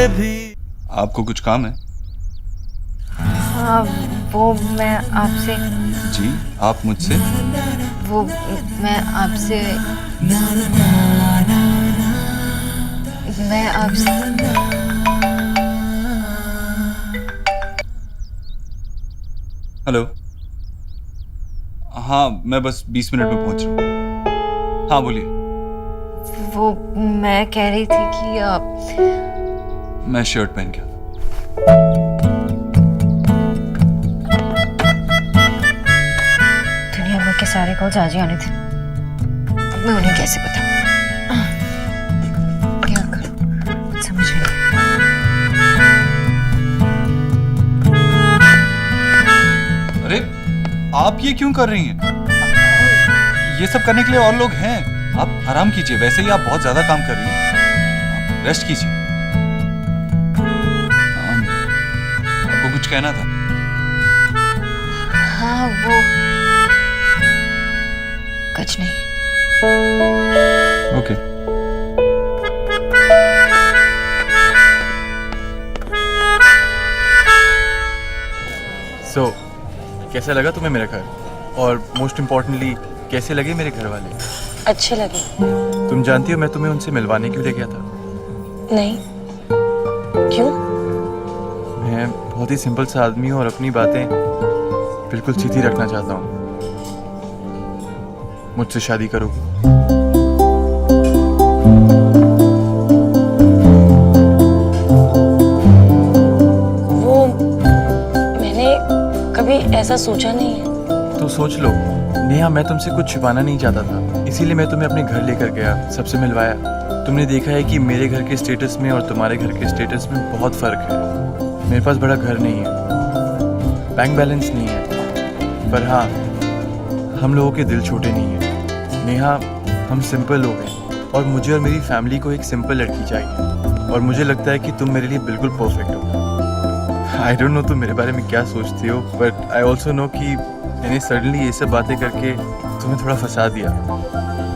भी। आपको कुछ काम है? हाँ, वो मैं आपसे। जी, आप मुझसे? वो मैं आपसे। हेलो। हाँ, मैं बस 20 मिनट में पहुंच रहा हूँ। हाँ बोलिए। वो मैं कह रही थी कि मैं शर्ट पहन के। दुनिया भर के सारे कॉल्स आज ही आने थे। अब मैं उन्हें कैसे बताऊं? क्या करूं समझ नहीं आया। अरे आप ये क्यों कर रही हैं? ये सब करने के लिए और लोग हैं। आप आराम कीजिए, वैसे ही आप बहुत ज्यादा काम कर रही हैं। आप रेस्ट कीजिए। आपको कुछ कहना था? हाँ, वो कुछ नहीं। ओके। So, कैसा लगा तुम्हें मेरा घर? और मोस्ट इम्पोर्टेंटली कैसे लगे मेरे घर वाले? अच्छे लगे। तुम जानती हो मैं तुम्हें उनसे मिलवाने क्यों ले गया था? नहीं, क्यों? मैं बहुत ही सिंपल सा आदमी हूँ और अपनी बातें बिल्कुल सीधी रखना चाहता हूँ। मुझसे शादी करो। वो मैंने कभी ऐसा सोचा नहीं है। तो सोच लो नेहा, मैं तुमसे कुछ छुपाना नहीं चाहता था, इसीलिए मैं तुम्हें अपने घर लेकर गया, सबसे मिलवाया। तुमने देखा है कि मेरे घर के स्टेटस में और तुम्हारे घर के स्टेटस में बहुत फ़र्क है। मेरे पास बड़ा घर नहीं है, बैंक बैलेंस नहीं है, पर हाँ, हम लोगों के दिल छोटे नहीं हैं। नेहा, हम सिंपल लोग हैं और मुझे और मेरी फैमिली को एक सिंपल लड़की चाहिए, और मुझे लगता है कि तुम मेरे लिए बिल्कुल परफेक्ट हो। आई डोंट नो तुम मेरे बारे में क्या सोचती हो, बट आई ऑल्सो नो कि मैंने सडनली ये सब बातें करके तुम्हें थोड़ा फंसा दिया।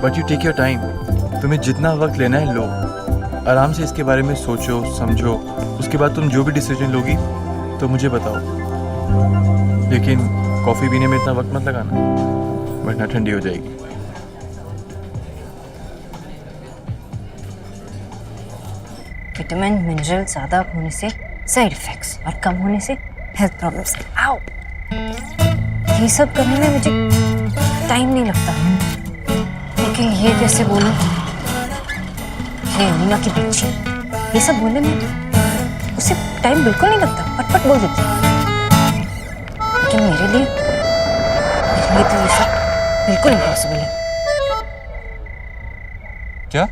But you take your time, तुम्हें जितना वक्त लेना है लो, आराम से इसके बारे में सोचो समझो, उसके बाद तुम जो भी डिसीजन लोगी तो मुझे बताओ। लेकिन कॉफ़ी पीने में इतना वक्त मत लगाना, वरना ठंडी हो जाएगी। विटामिन मिनरल ज़्यादा होने से साइड इफेक्ट्स और कम होने से हेल्थ प्रॉब्लम्स। आओ, ये सब करने में मुझे टाइम नहीं लगता, लेकिन ये कैसे बोलूं? ये अमीना की बच्ची, ये सब बोलने में उसे टाइम बिल्कुल नहीं लगता, पट बोल देती है। लेकिन मेरे लिए तो ये सब बिल्कुल इम्पॉसिबल है। क्या?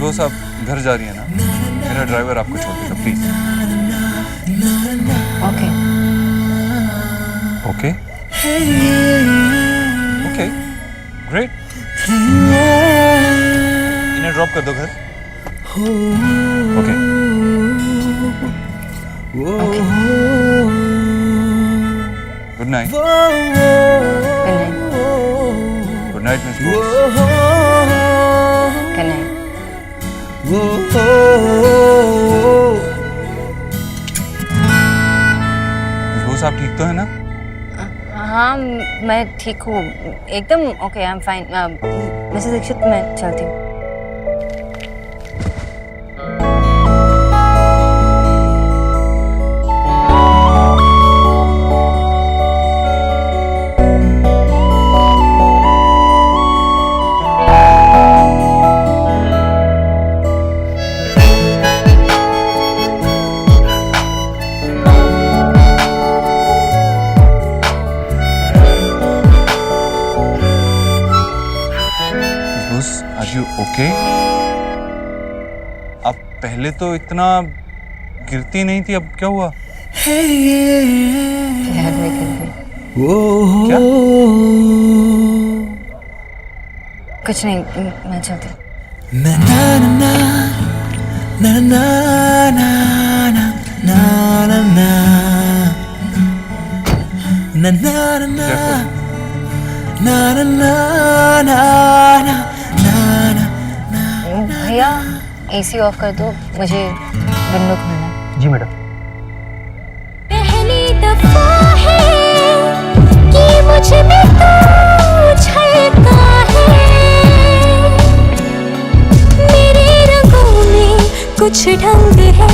मिस आप घर जा रही है ना? मेरा ड्राइवर आपको छोड़ देगा, please. Okay. Okay? Okay, great. इन्हें ड्रॉप कर दो घर। Okay. Good night. Good night miss. Good night. Miss आप ठीक तो है ना? हाँ, मैं ठीक हूँ एकदम। Okay, I am fine. Mrs Dikshit, मैं चलती हूँ। ओके? आप पहले तो इतना गिरती नहीं थी, अब क्या हुआ? क्या? कुछ नहीं, मैं चलती हूँ। भाई भैया एसी ऑफ कर दो, मुझे विंडो खोलना है। जी मैडम। पहली दफा है कि मुझ में तू छलका है, मेरे रंगों में कुछ ढंग है,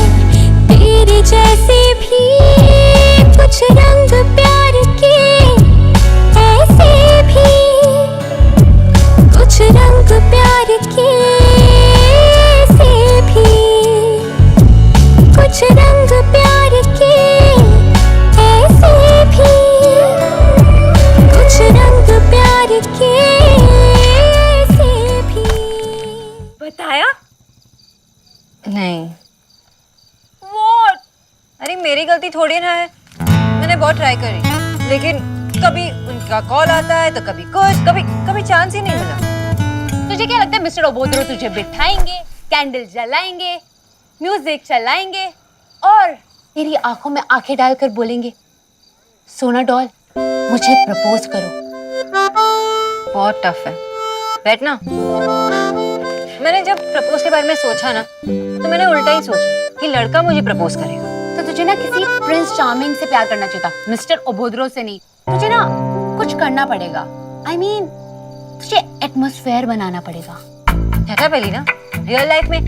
तेरे जैसे भी कुछ रंग प्यार के ऐसे भी कुछ रंग प्यार के ऐसे भी कुछ रंग प्यार के ऐसे भी कुछ रंग प्यार के ऐसे भी। बताया नहीं। What? अरे मेरी गलती थोड़ी ना है, मैंने बहुत ट्राई करी, लेकिन कभी उनका कॉल आता है तो कभी कुछ, कभी चांस ही नहीं मिला। तुझे क्या लगता है मिस्टर ओबोद्रो तुझे बिठाएंगे, कैंडल जलाएंगे, म्यूजिक चलाएंगे और तेरी आंखों में आंखें डालकर बोलेंगे सोना डॉल मुझे प्रपोज करो। बहुत टफ है। बैठना। मैंने जब प्रपोज के बारे में सोचा ना, तो मैंने उल्टा ही सोचा कि लड़का मुझे प्रपोज करेगा। तो तुझे ना किसी प्रिंस चार्मिंग से प्यार करना चाहिए था, मिस्टर ओबोद्रो से नहीं। तुझे ना कुछ करना पड़ेगा, I mean, तुझे एटमॉस्फेयर बनाना पड़ेगा। हटा पहली ना, रियल लाइफ में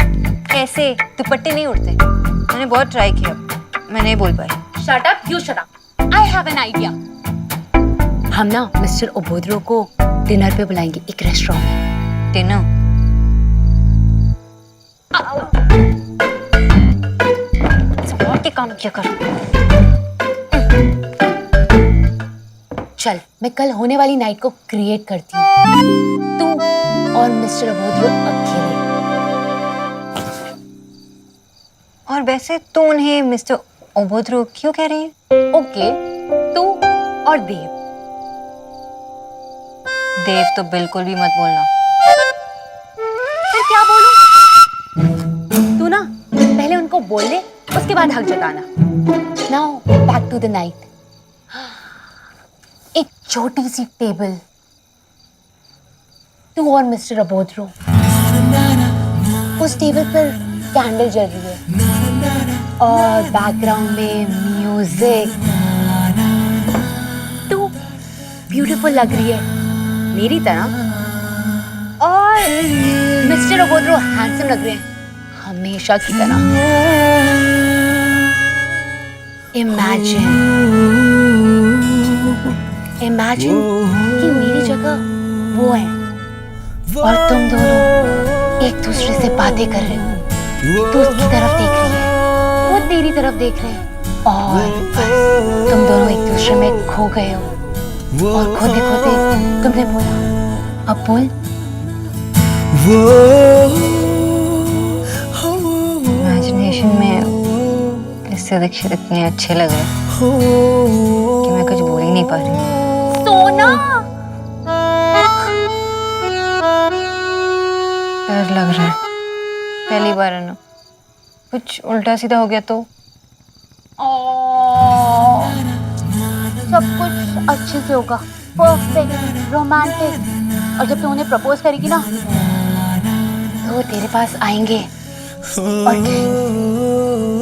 ऐसे दुपट्टे नहीं उड़ते। मैंने बहुत ट्राई किया, मैं नहीं बोल पाई। Shut up, you shut up. I have an idea. हम ना मिस्टर ओबोद्रो को डिनर पे बुलाएंगे एक रेस्टोरेंट में। डिनर? के काम क्या कर? चल मैं कल होने वाली नाइट को क्रिएट करती हूँ, तू और मिस्टर ओबोद्रो अकेले। और वैसे तो उन्हें मिस्टर ओबोद्रो क्यों कह रही है? ओके, तू और देव। देव तो बिल्कुल भी मत बोलना। फिर क्या बोलूं? तू ना पहले उनको बोल दे, उसके बाद हक जताना। Now back to the night. एक छोटी सी टेबल, तू और मिस्टर ओबोद्रो। उस टेबल पर कैंडल जल रही है और बैकग्राउंड में म्यूजिक। तू ब्यूटीफुल लग रही है मेरी तरह, और मिस्टर ओबोद्रो हैंडसम लग रहे हैं हमेशा की तरह। इमेजिन कि मेरी जगह वो है और तुम दोनों एक दूसरे से बातें कर रहे हो। तू उसकी तरफ देख रही है, वो तेरी तरफ देख रहे हैं, और बस तुम दोनों एक दूसरे में खो गए हो। और खोते खोते तुमने बोला, अब बोल। इमेजिनेशन में इससे दीक्षित इतने अच्छे लग रहे कि मैं कुछ बोल ही नहीं पा रही। सोना, डर लग रहा है, पहली बार है ना, कुछ उल्टा सीधा हो गया तो। सब कुछ अच्छे से होगा, परफेक्ट, रोमांटिक। और जब तू उन्हें प्रपोज करेगी ना, तो वो तेरे पास आएंगे और कहेंगे,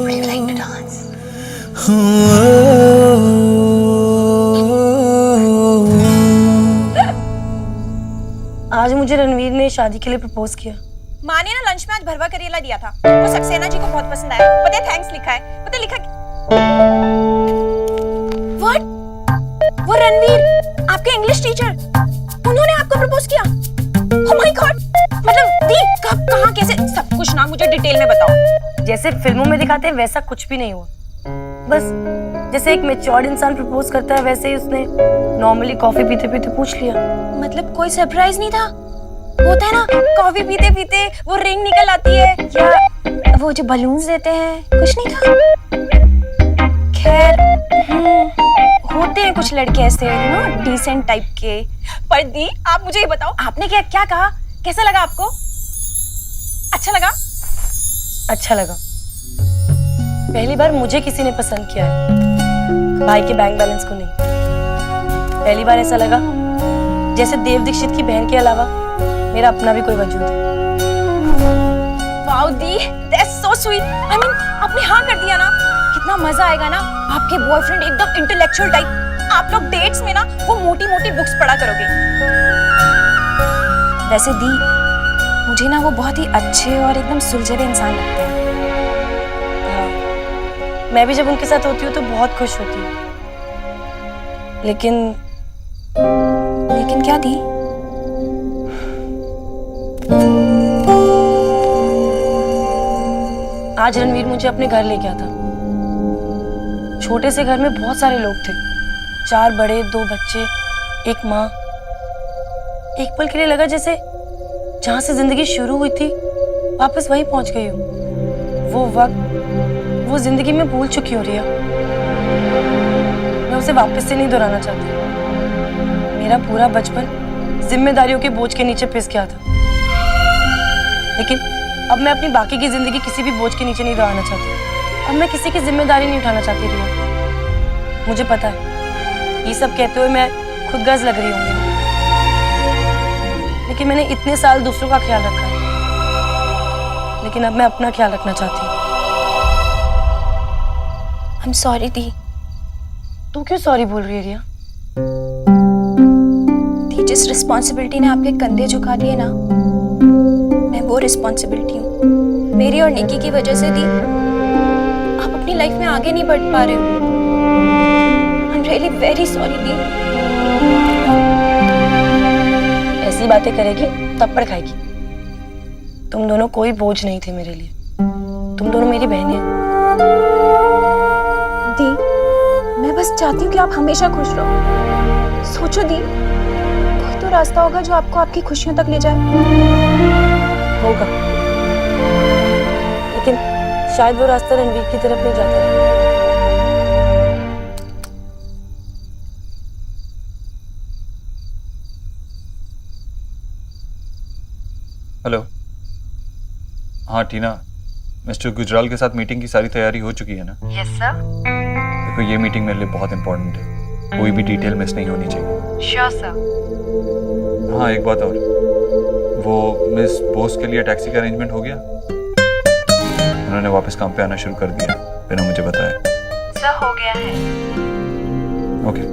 Would you like to dance? आज मुझे रणवीर ने शादी के लिए प्रपोज किया। माँ ने ना लंच में आज भरवा करेला दिया था, वो सक्सेना जी को बहुत पसंद आया। पता है थैंक्स लिखा है, पता है लिखा व्हाट? वो रणवीर आपके इंग्लिश टीचर, उन्होंने आपको प्रपोज किया? ओह माय गॉड, मतलब दी कब कहाँ कैसे, सब कुछ ना मुझे डिटेल में बताओ। जैसे फिल्मों में दिखाते हैं वैसा कुछ भी नहीं हुआ। बस जैसे एक मैच्योर्ड इंसान प्रपोज करता है वैसे ही उसने नॉर्मली कॉफी पीते पीते पूछ लिया। मतलब कोई सरप्राइज नहीं था? होता है ना कॉफी पीते पीते वो रिंग निकल आती है, या वो जो बलून्स देते हैं, कुछ नहीं था? खैर होते हैं कुछ लड़के ऐसे ना डिसेंट टाइप के। पर दी आप मुझे ये बताओ, आपने क्या क्या कहा, कैसा लगा आपको? अच्छा लगा? अच्छा लगा। पहली बार मुझे किसी ने पसंद किया है, भाई के बैंक बैलेंस को नहीं। पहली बार ऐसा लगा जैसे देव दीक्षित की बहन के अलावा मेरा अपना भी कोई वजूद है। Wow the, that's so sweet. I mean आपने हाँ कर दिया ना, कितना मजा आएगा ना। आपके बॉयफ्रेंड एकदम इंटेलेक्चुअल टाइप, आप लोग डेट्स में ना वो मोटी मोटी बुक्स पढ़ा करोगे। वैसे दी, मुझे ना वो बहुत ही अच्छे और एकदम सुलझे हुए इंसान लगते हैं। मैं भी जब उनके साथ होती हूँ तो बहुत खुश होती हूँ। लेकिन क्या दी? आज रणवीर मुझे अपने घर ले गया था। छोटे से घर में बहुत सारे लोग थे, 4 बड़े 2 बच्चे, एक माँ। एक पल के लिए लगा जैसे जहां से जिंदगी शुरू हुई थी वापस वहीं पहुंच गई हूँ। वो वक्त, वो जिंदगी में भूल चुकी हूँ रिया। मैं उसे वापस से नहीं दोहराना चाहती। मेरा पूरा बचपन जिम्मेदारियों के बोझ के नीचे पिस गया था, लेकिन अब मैं अपनी बाकी की जिंदगी किसी भी बोझ के नीचे नहीं दबाना चाहती। अब मैं किसी की जिम्मेदारी नहीं उठाना चाहती रिया। मुझे पता है ये सब कहते हुए मैं खुद गर्ज लग रही होंगी, लेकिन मैंने इतने साल दूसरों का ख्याल रखा है, लेकिन अब मैं अपना ख्याल रखना चाहती हूँ। आई एम सॉरी दी। तू क्यों सॉरी बोल रही है रिया? दी, जिस रिस्पॉन्सिबिलिटी ने आपके कंधे झुका दिए ना, मैं वो रिस्पॉन्सिबिलिटी हूँ। मेरी और निकी की वजह से दी, आप अपनी लाइफ में आगे नहीं बढ़ पा रहे हो। I am really very sorry दी। ऐसी बातें करेगी थप्पड़ खाएगी। तुम दोनों कोई बोझ नहीं थे मेरे लिए, तुम दोनों मेरी बहनें हो। दी, मैं बस चाहती हूँ कि आप हमेशा खुश रहो। सोचो दी, कोई तो रास्ता होगा जो आपको आपकी खुशियों तक ले जाए। होगा, लेकिन शायद वो रास्ता रणवीर की तरफ नहीं जाता है। हेलो। हाँ टीना, मिस्टर गुजराल के साथ मीटिंग की सारी तैयारी हो चुकी है ना? Yes sir. देखो ये मीटिंग मेरे लिए बहुत इंपॉर्टेंट है, कोई भी डिटेल मिस नहीं होनी चाहिए। Sure sir. हाँ एक बात और, वो मिस बोस के लिए टैक्सी का अरेंजमेंट हो गया? उन्होंने वापस काम पे आना शुरू कर दिया बिना मुझे बताए। सर हो गया है। ओके।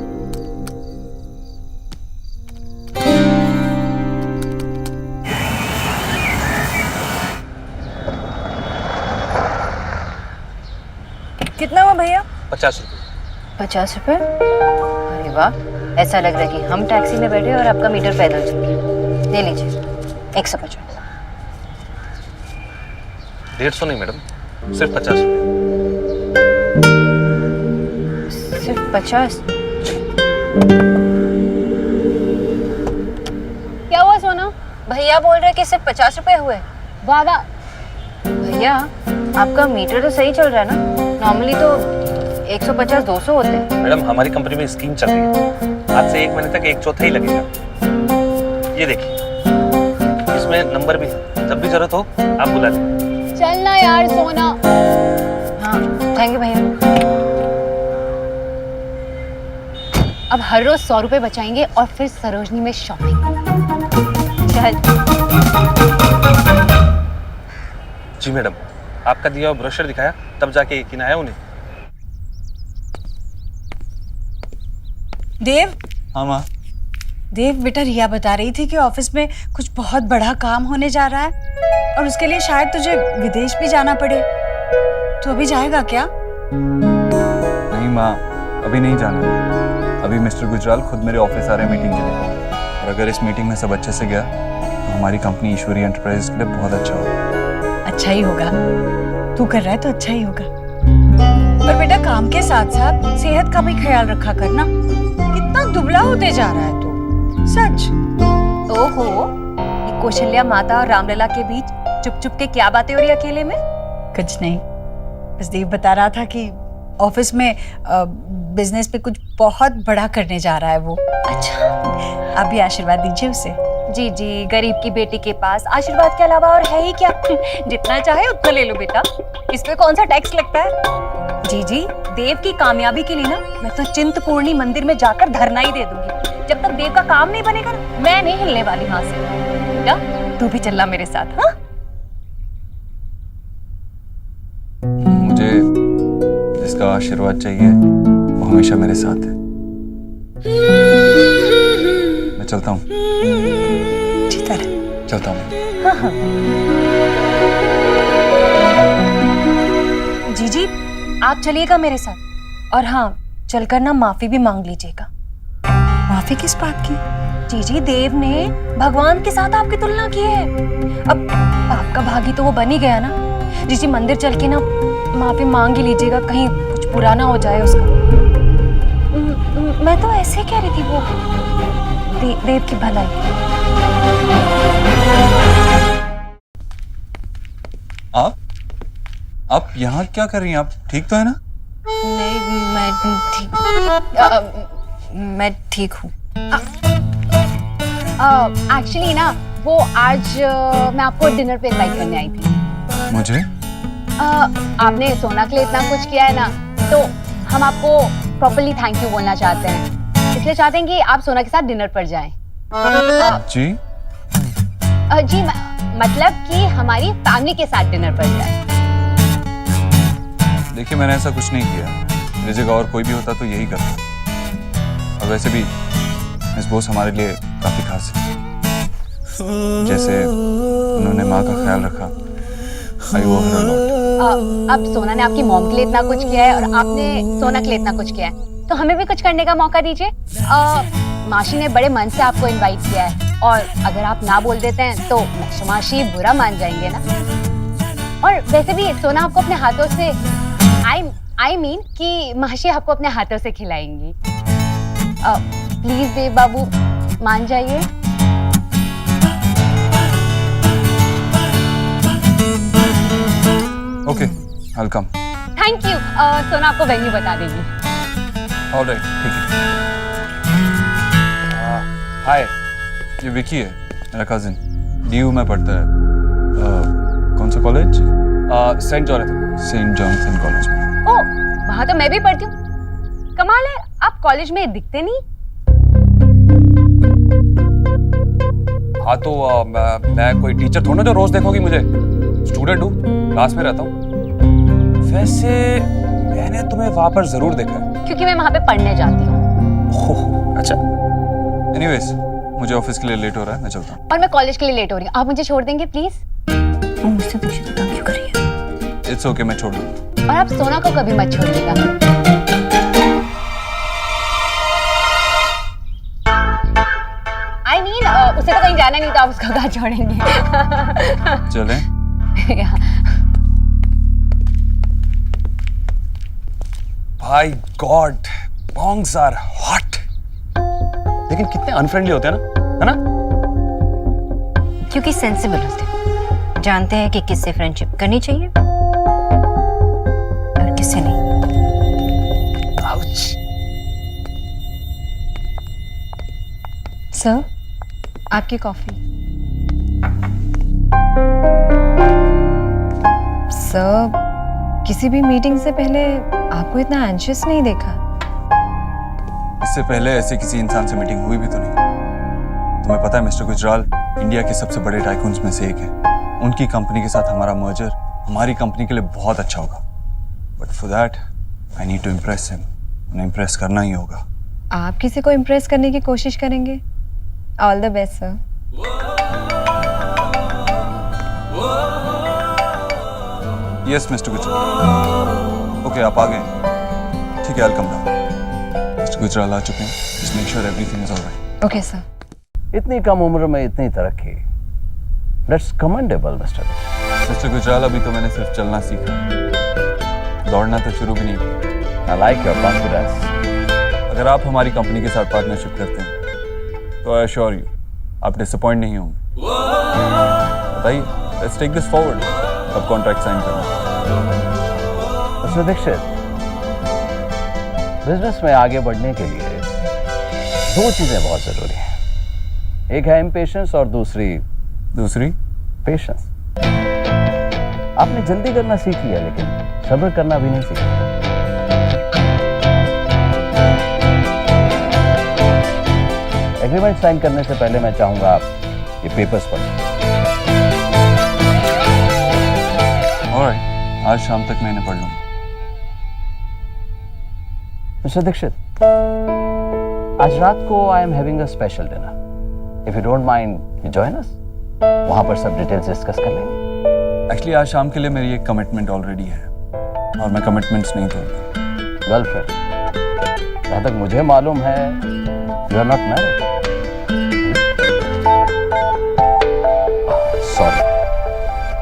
कितना हुआ भैया? 50 रुपये। 50 रुपए? अरे वाह, ऐसा लग रहा है कि हम टैक्सी में बैठे और आपका मीटर पैदल चल गया। ले लीजिए 150। 150 नहीं मैडम, सिर्फ 50 रुपये। सिर्फ 50? क्या हुआ सोना? भैया बोल रहे कि सिर्फ 50 रुपए हुए। वाह वाह। भैया आपका मीटर तो सही चल रहा है ना? नॉर्मली तो 150-200 होते हैं। मैडम हमारी कंपनी में स्कीम चल रही है, आज से 1 महीने तक 1/4 ही लगेगा। ये देखिए, इसमें नंबर भी है, जब भी जरूरत हो आप बुला लें। चलना यार सोना। हाँ थैंक यू भैया। अब हर रोज 100 रुपए बचाएंगे और फिर सरोजनी में शॉपिंग। चल। जी मैडम, आपका दिया हुआ ब्रोशर दिखाया तब जाके यकीन आया उन्हें। देव। हाँ माँ। देव बेटा, रिया बता रही थी कि ऑफिस में कुछ बहुत बड़ा काम होने जा रहा है और उसके लिए शायद तुझे विदेश भी जाना पड़े। तो अभी जाएगा क्या? नहीं माँ, अभी नहीं जाना। अभी मिस्टर गुजराल खुद मेरे ऑफिस आ रहे हैं मीटिंग के लिए, और अगर इस मीटिंग में सब अच्छे से गया तो हमारी कंपनी ईश्वरी एंटरप्राइज के लिए बहुत अच्छा होगा। अच्छा ही होगा, तू कर रहा है तो अच्छा ही होगा। पर बेटा काम के साथ साथ सेहत का भी ख्याल रखा करना। कितना दुबला होते जा रहा है तू, सच। ओहो, ये कौशल्या माता और रामलला के बीच चुप चुप के क्या बातें हो रही अकेले में? कुछ नहीं, बस देव बता रहा था कि ऑफिस में बिजनेस पे कुछ बहुत बड़ा करने जा रहा है वो। अच्छा, आप भी आशीर्वाद दीजिए उसे। जी जी, गरीब की बेटी के पास आशीर्वाद के अलावा और है ही क्या? जितना चाहे उतना ले लो बेटा, इस पे कौन सा टैक्स लगता है? जी जी, देव की कामयाबी के लिए ना मैं तो चिंतपूर्णी मंदिर में जाकर धरना ही दे दूंगी। जब तक देव का काम नहीं बनेगा ना, मैं नहीं हिलने वाली वहां से। बेटा तू भी चलना मेरे साथ। हाँ मुझे जिसका आशीर्वाद चाहिए वो हमेशा मेरे साथ है। मैं चलता हूँ। चलता हूँ। जीजी आप चलिएगा मेरे साथ, और हाँ चलकर ना माफी भी मांग लीजिएगा। माफी किस बात की? जीजी देव ने भगवान के साथ आपकी तुलना की है। अब आपका भागी तो वो बन ही गया ना। जीजी मंदिर चल के ना माफी मांग ही लीजिएगा, कहीं कुछ बुरा ना हो जाए उसका। मैं तो ऐसे कह रही थी, वो देव की भलाई। आप यहाँ क्या कर रही हैं? आप ठीक तो है ना? नहीं, मैं ठीक हूँ। एक्चुअली ना वो आज मैं आपको डिनर पे इनवाइट करने आई थी। मुझे? आपने सोना के लिए इतना कुछ किया है ना, तो हम आपको प्रॉपर्ली थैंक यू बोलना चाहते हैं। इसलिए चाहते हैं कि आप सोना के साथ डिनर पर जाएं। जी? जी मतलब कि हमारी फैमिली के साथ डिनर पर जाएं। देखिए मैंने ऐसा कुछ नहीं किया। मेरी जगह और कोई भी होता तो यही करता। और वैसे भी मिस बोस हमारे लिए काफी खास है। जैसे उन्होंने माँ का ख्याल रखा। आई वो हर लॉट। अब सोना ने आपकी मॉम के लिए इतना कुछ किया है और आपने सोना के लिए इतना कुछ किया है, तो हमें भी कुछ करने का मौका दीजिए। माशी ने बड़े मन से आपको इनवाइट किया है, और अगर आप ना बोल देते हैं तो माशी बुरा मान जाएंगे ना। और वैसे भी सोना आपको अपने हाथों से आई मीन कि माशी आपको अपने हाथों से खिलाएंगी। प्लीज देव बाबू मान जाइए। Okay, I'll come. Thank you. सोना आपको वेन्यू बता देगी। ऑलराइट, ठीक है। हाय, ये विकी है, मेरा कजिन। DU में पढ़ता है। कौन सा कॉलेज? सेंट जॉनथन कॉलेज में। ओह, वहाँ तो मैं भी पढ़ती हूँ। कमाल है, आप कॉलेज में दिखते नहीं। हाँ तो मैं कोई टीचर थोड़ा ना जो रोज देखोगी मुझे। स्टूडेंट हूँ, क्लास में रहता हूँ। वैसे मैंने तुम्हें वहां पर जरूर देखा है। क्योंकि मैं वहाँ पे पढ़ने जाती हूँ। ओह, अच्छा। एनीवेज, मुझे ऑफिस के लिए लेट हो रहा है, मैं चलता हूँ। और मैं कॉलेज के लिए लेट हो रही हूँ। आप मुझे छोड़ देंगे प्लीज? वो मुझसे पूछे तो क्यों कर रही है? इट्स ओके, मैं छोड़ दूँगा। और आप सोना को कभी मत छोड़िएगा। I mean, उसे तो कहीं जाना नहीं, तो आप उसको कहाँ छोड़ेंगे? चलें? भाई गॉड, bongs आर हॉट। लेकिन कितने अनफ्रेंडली होते हैं ना, है ना? क्योंकि सेंसिबल होते हैं, जानते हैं कि किससे फ्रेंडशिप करनी चाहिए और किससे नहीं। Ouch. सर, आपकी कॉफी। सर, किसी भी मीटिंग से पहले आपको इतना एंशियस नहीं देखा। इससे पहले ऐसे किसी इंसान से मीटिंग हुई भी तो नहीं। तुम्हें पता है मिस्टर गुजराल इंडिया के सबसे बड़े टाइकून्स में से एक है। उनकी कंपनी के साथ हमारा मर्जर हमारी कंपनी के लिए बहुत अच्छा होगा। But for that I need to impress him. उन्हें इम्प्रेस करना ही होगा। आप किसी को इम्प्रेस करने की कोशिश करेंगे? All the best sir. Yes mister Gujral. Okay, आप आ गए। ठीक है, I'll come down. Mister Gujral आ चुके हैं। Just make sure everything is all right. Okay sir. इतनी कम उम्र में इतनी तरक्की, दैट्स कमेंडेबल मिस्टर गुजराल, अभी तो मैंने सिर्फ चलना सीखा, दौड़ना तो शुरू भी नहीं किया। I like your confidence. अगर आप हमारी कंपनी के साथ पार्टनरशिप करते हैं तो आई एश्योर यू आप डिसअपॉइंट नहीं होंगे। बताइए, लेट्स टेक दिस फॉरवर्ड। अब कॉन्ट्रैक्ट साइन करना। मिस्टर दीक्षित, बिजनेस में आगे बढ़ने के लिए दो चीजें बहुत जरूरी हैं। एक है इम्पेशेंस और दूसरी पेशेंस। आपने जल्दी करना सीख लिया, लेकिन सब्र करना भी नहीं सीखा। एग्रीमेंट साइन करने से पहले मैं चाहूंगा आप ये पेपर्स पढ़ें। ऑलराइट, आज शाम तक मैं इन्हें पढ़ लूंगा। मिस्टर दीक्षित, आज रात को I am having a special dinner. If you don't mind, you join us. वहां पर सब डिटेल्स डिस्कस कर लेंगे। एक्चुअली आज शाम के लिए मेरी एक कमिटमेंट ऑलरेडी है और मैं कमिटमेंट्स नहीं तोड़ता। गर्लफ्रेंड, जहां तक मुझे मालूम है you are not married.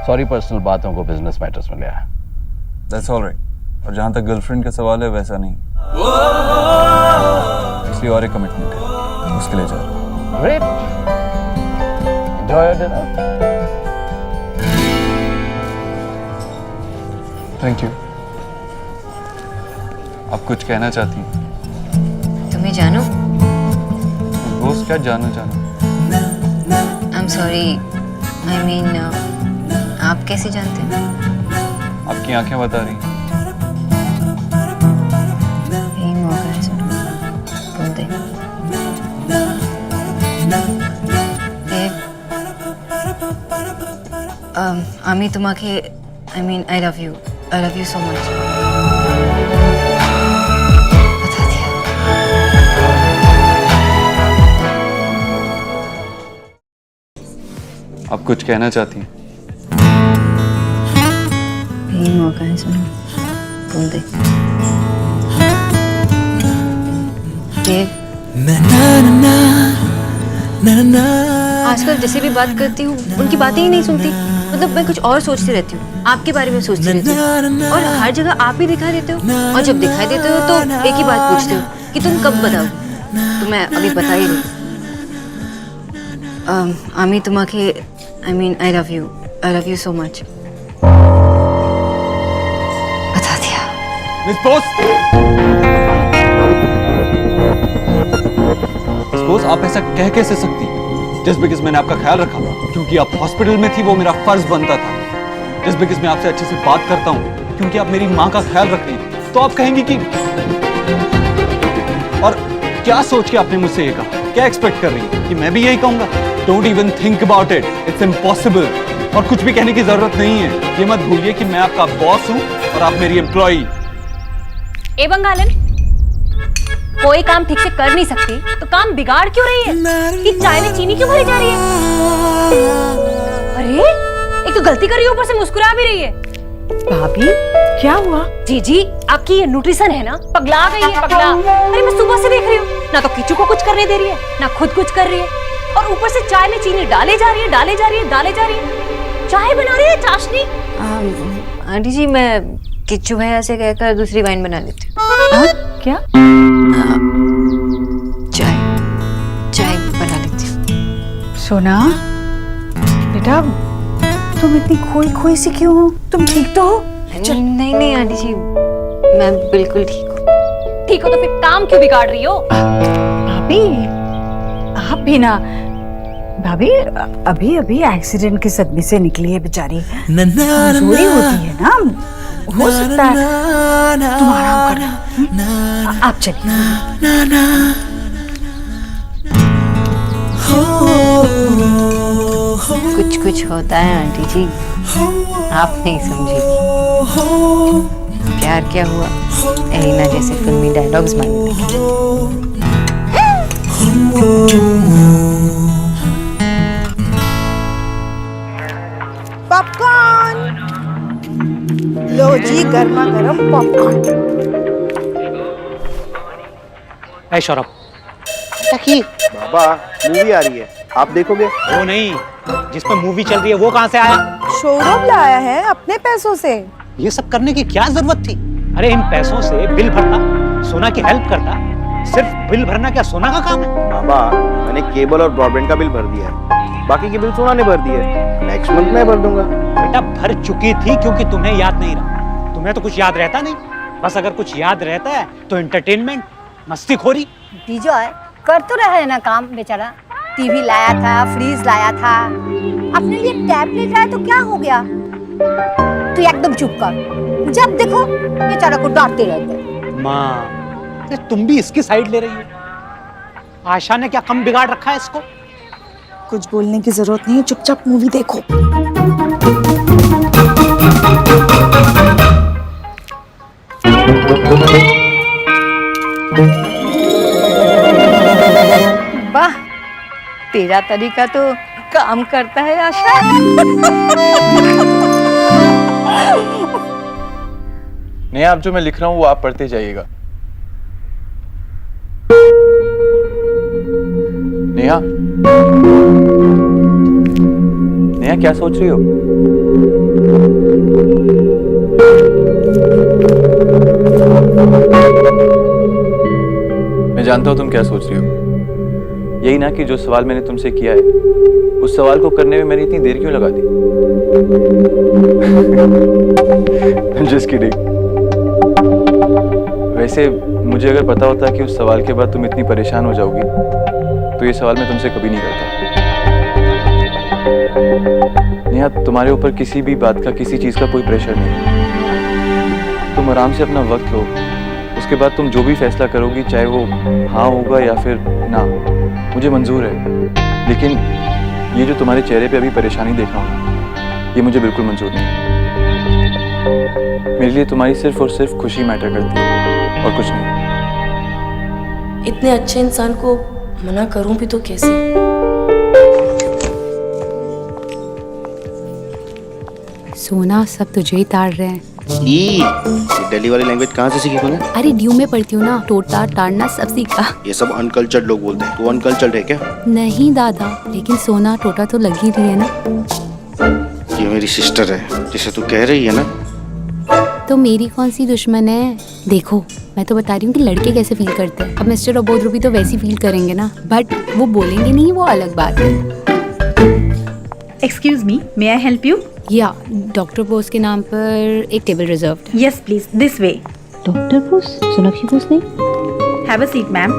Sorry personal बातों को बिजनेस मैटर्स में लिया। That's all right. और जहां तक गर्लफ्रेंड का सवाल है वैसा नहीं, इसलिए और एक कमिटमेंट है, उसके लिए जा रहा हूं। Great, enjoy your dinner. Thank you. आप कुछ कहना चाहती हैं? तुम्हें जानू? रोज क्या जानना चाहना? आई एम सॉरी, आई मीन आप कैसे जानते हैं? आपकी आंखें बता रही हैं। यही मौका है सर, बोल दे। আমি তোমাকে I mean I love you so much। बता दिया। आप कुछ कहना चाहती हैं? यही मौका है सर, बोल दे। देव, आजकल जैसे भी बात करती हूँ उनकी बातें ही नहीं सुनती। मतलब मैं कुछ और सोचती रहती हूँ, आपके बारे में सोचती रहती हूँ, और हर जगह आप ही दिखाई देते हो, और जब दिखाई देते हो तो एक ही बात पूछते हो कि तुम कब बताओगे। तो मैं अभी बता ही रही। আমি তোমাকে I mean I love you so much। बता दिया। मिस बोस, आप ऐसा कह कैसे सकती? जस्ट बिकॉज मैंने आपका ख्याल रखा, क्योंकि आप हॉस्पिटल में थी, वो मेरा फर्ज बनता था। जस्ट बिकॉज मैं आपसे अच्छे से बात करता हूँ, क्योंकि आप मेरी माँ का ख्याल रख रही हैं, तो आप कहेंगी कि और क्या सोच के आपने मुझसे ये कहा? क्या एक्सपेक्ट कर रही हैं कि मैं भी यही कहूंगा? Don't even think about it, it's impossible. और कुछ भी कहने की जरूरत नहीं है। ये मत भूलिए कि मैं आपका बॉस हूँ और आप मेरी एम्प्लॉई। ए बंगालन, कोई काम ठीक से कर नहीं सकती तो काम बिगाड़ क्यों रही है? कि चाय में चीनी क्यों भरी जा रही है? अरे एक तो गलती कर रही है, ऊपर से मुस्कुरा भी रही है। भाभी क्या हुआ? जी आपकी ये न्यूट्रिशन है ना, पगला गई है, पगला। अरे मैं सुबह से देख रही हूँ, ना तो किचू को कुछ करने दे रही है, ना खुद कुछ कर रही है, और ऊपर से चाय में चीनी डाले जा रही है। चाय बना रही है, चाशनी। आंटी जी, मैं किच्चू भैया से कहकर दूसरी वाइन बना लेती हूँ। क्या? चाय बना लेती हूँ। सोना बेटा, तुम इतनी खोई सी क्यों हो? तुम ठीक तो हो? नहीं आंटी जी, मैं बिल्कुल ठीक हूँ। ठीक हो तो फिर काम क्यों बिगाड़ रही हो? भाभी आप भी ना। भाभी अभी एक्सीडेंट के सदमे से निकली है बेचारी, कमजोरी होती है ना, हो सकता है। तुम आराम करना, आप चलिए। कुछ होता है आंटी जी, आप नहीं समझेगी। प्यार क्या हुआ, एलिना जैसे फिल्मी डायलॉग्स मारने लगी। पॉपकॉर्न लो जी, गर्मा गर्म पॉपकॉर्न। ऐ सौरभ, बाबा मूवी आ रही है, आप देखोगे? वो नहीं, जिसमें मूवी चल रही है वो कहाँ से आया? शोरूम लाया है अपने पैसों से। ये सब करने की क्या जरूरत थी? अरे इन पैसों से बिल भरता, सोना की हेल्प करता। सिर्फ बिल भरना क्या सोना का काम है? बाबा मैंने केबल और ब्रॉडबैंड का बिल भर दिया है, बाकी के बिल सोना ने भर दिए, नेक्स्ट मंथ मैं भर दूंगा। बेटा भर चुकी थी क्योंकि तुम्हें याद नहीं रहा। तुम्हें तो कुछ याद रहता नहीं, बस अगर कुछ याद रहता है तो एंटरटेनमेंट, मस्तीखोरी। विजय कर तो रहा है ना काम बेचारा। टीवी लाया था, फ्रीज लाया था, अपने लिए टैबलेट लाया तो क्या हो गया? तू एकदम चुप कर, जब देखो बेचारा को डांटते रहते। माँ, तुम भी इसकी साइड ले रही हो। आशा ने क्या कम बिगाड़ रखा है इसको? कुछ बोलने की जरूरत नहीं है, चुपचाप मूवी देखो। वाह, तेरा तरीका तो काम करता है आशा। नेहा, अब जो मैं लिख रहा हूँ वो आप पढ़ते जाइएगा। नेहा, नेहा क्या सोच रही हो? मैं जानता हूँ तुम क्या सोच रही हो। यही ना कि जो सवाल मैंने तुमसे किया है उस सवाल को करने में मैंने इतनी देर क्यों लगा दी? Just kidding। वैसे मुझे अगर पता होता कि उस सवाल के बाद तुम इतनी परेशान हो जाओगी तो ये सवाल मैं तुमसे कभी नहीं करता। नेहा, तुम्हारे ऊपर किसी भी बात का, किसी चीज का कोई प्रेशर नहीं। तुम आराम से अपना वक्त लो, उसके बाद तुम जो भी फैसला करोगी, चाहे वो हाँ होगा या फिर ना, मुझे मंजूर है। लेकिन ये जो तुम्हारे चेहरे पे अभी परेशानी देख रहा हूँ, ये मुझे बिल्कुल मंजूर नहीं। मेरे लिए तुम्हारी सिर्फ और सिर्फ खुशी मैटर करती है और कुछ नहीं। इतने अच्छे इंसान को मना करूं भी तो कैसे? सोना, सब तुझे ही ताड़ रहे हैं। दिल्ली वाली लैंग्वेज कहाँ से सीखी तूने? अरे ड्यू में पढ़ती हूँ ना, टोटा ताड़ना सब सीखा। ये सब अनकल्चर्ड लोग बोलते हैं। तू अनकल्चर्ड है क्या? नहीं दादा, लेकिन सोना टोटा तो लग ही रही है ना। ये मेरी सिस्टर है, जिसे तू कह रही है ना। तो मेरी कौन सी दुश्मन है? देखो, मैं तो बता रही हूँ कि लड़के कैसे फील करते हैं। अब मिस्टर अबोध भी तो वैसी फील करेंगे ना, बट वो बोलेंगे नहीं, वो अलग बात है। Excuse me, may I help you? या डॉक्टर बोस के नाम पर एक table reserved. Yes please, this way. Doctor Bose? Sonakshi Bose नहीं? Have a seat ma'am.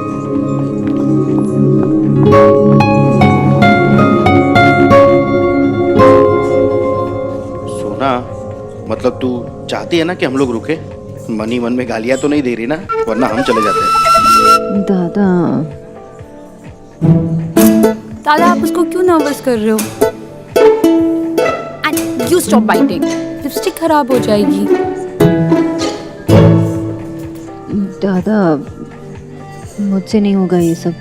Sona, मतलब तू चाहती है ना कि हम लोग रुके? मन ही मन में गालियां तो नहीं दे रही ना, वरना हम चले जाते हैं। दादा, आप उसको क्यों नर्वस कर रहे हो? And you stop biting, lipstick खराब हो जाएगी। दादा, मुझसे नहीं होगा ये सब,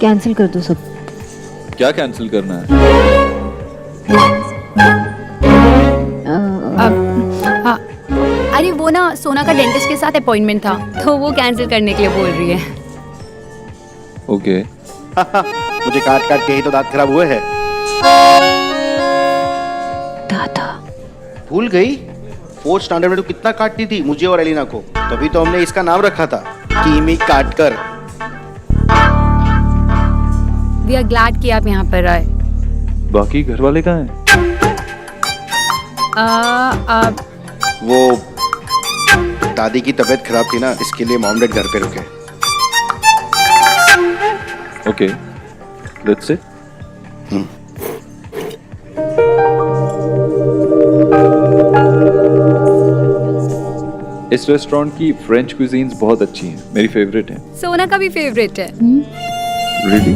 कैंसिल कर दो सब। क्या कैंसिल करना है? अरे वो ना, सोना का डेंटिस्ट के साथ अपॉइंटमेंट था, तो वो कैंसिल करने के लिए बोल रही है। ओके। मुझे काट काट के ही तो दांत खराब हुए हैं। दादा, भूल गई? 4th स्टैंडर्ड में तो कितना काटती थी मुझे और एलिना को, तभी तो हमने इसका नाम रखा था, कीमी काट कर। वी आर ग्लैड कि आप यहाँ पर आए। बाकी घर वाले कहाँ हैं? वो दादी की तबीयत खराब थी ना, इसके लिए मॉम डैड घर पे रुके। Okay, let's sit. इस रेस्टोरेंट की फ्रेंच क्विजीन्स बहुत अच्छी हैं, मेरी फेवरेट है। सोना का भी फेवरेट है। रियली?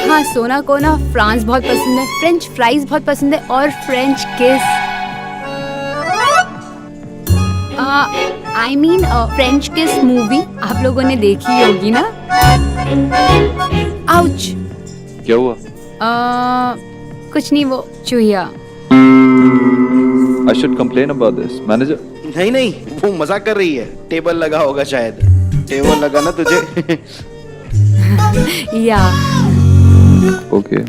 हाँ, सोना को ना फ्रांस बहुत पसंद है, फ्रेंच फ्राइज बहुत पसंद है और फ्रेंच किस। आई मीन फ्रेंच किस मूवी आप लोगों ने देखी होगी ना? आउच। क्या हुआ? कुछ नहीं, वो चूहिया। I should complain about this, manager. नहीं नहीं, वो मजाक कर रही है। टेबल लगा होगा शायद। टेबल लगा ना तुझे? या। Okay.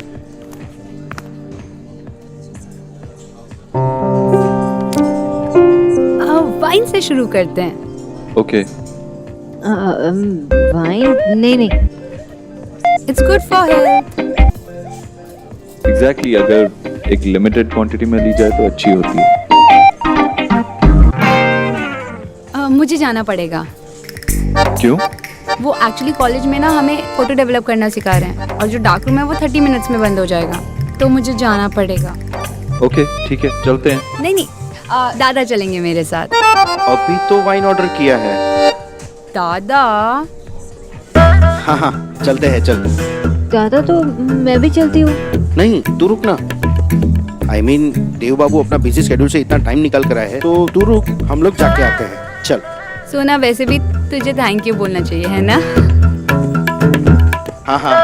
वाइन से शुरू करते हैं। Okay. वाइन? नहीं, it's good for health. Exactly, अगर एक लिमिटेड क्वांटिटी में ली जाए तो अच्छी होती है। मुझे जाना पड़ेगा। क्यों? वो एक्चुअली कॉलेज में ना हमें फोटो डेवलप करना सिखा रहे हैं और जो डार्क रूम है वो 30 मिनट्स में बंद हो जाएगा, तो मुझे जाना पड़ेगा। ओके, ठीक है, चलते हैं। नहीं, दादा चलेंगे मेरे साथ। अभी तो वाइन ऑर्डर किया है। दादा? हाँ, चलते हैं, चल। दादा तो मैं भी चलती हूँ। नहीं, तू रुक ना। I mean, देव बाबू अपना बिजी शेड्यूल से इतना टाइम निकाल कर आए हैं, तो तू रुक, हम लोग जाके आते हैं। चल। सोना वैसे भी तुझे थैंक यू बोलना चाहिए है ना? हाँ हाँ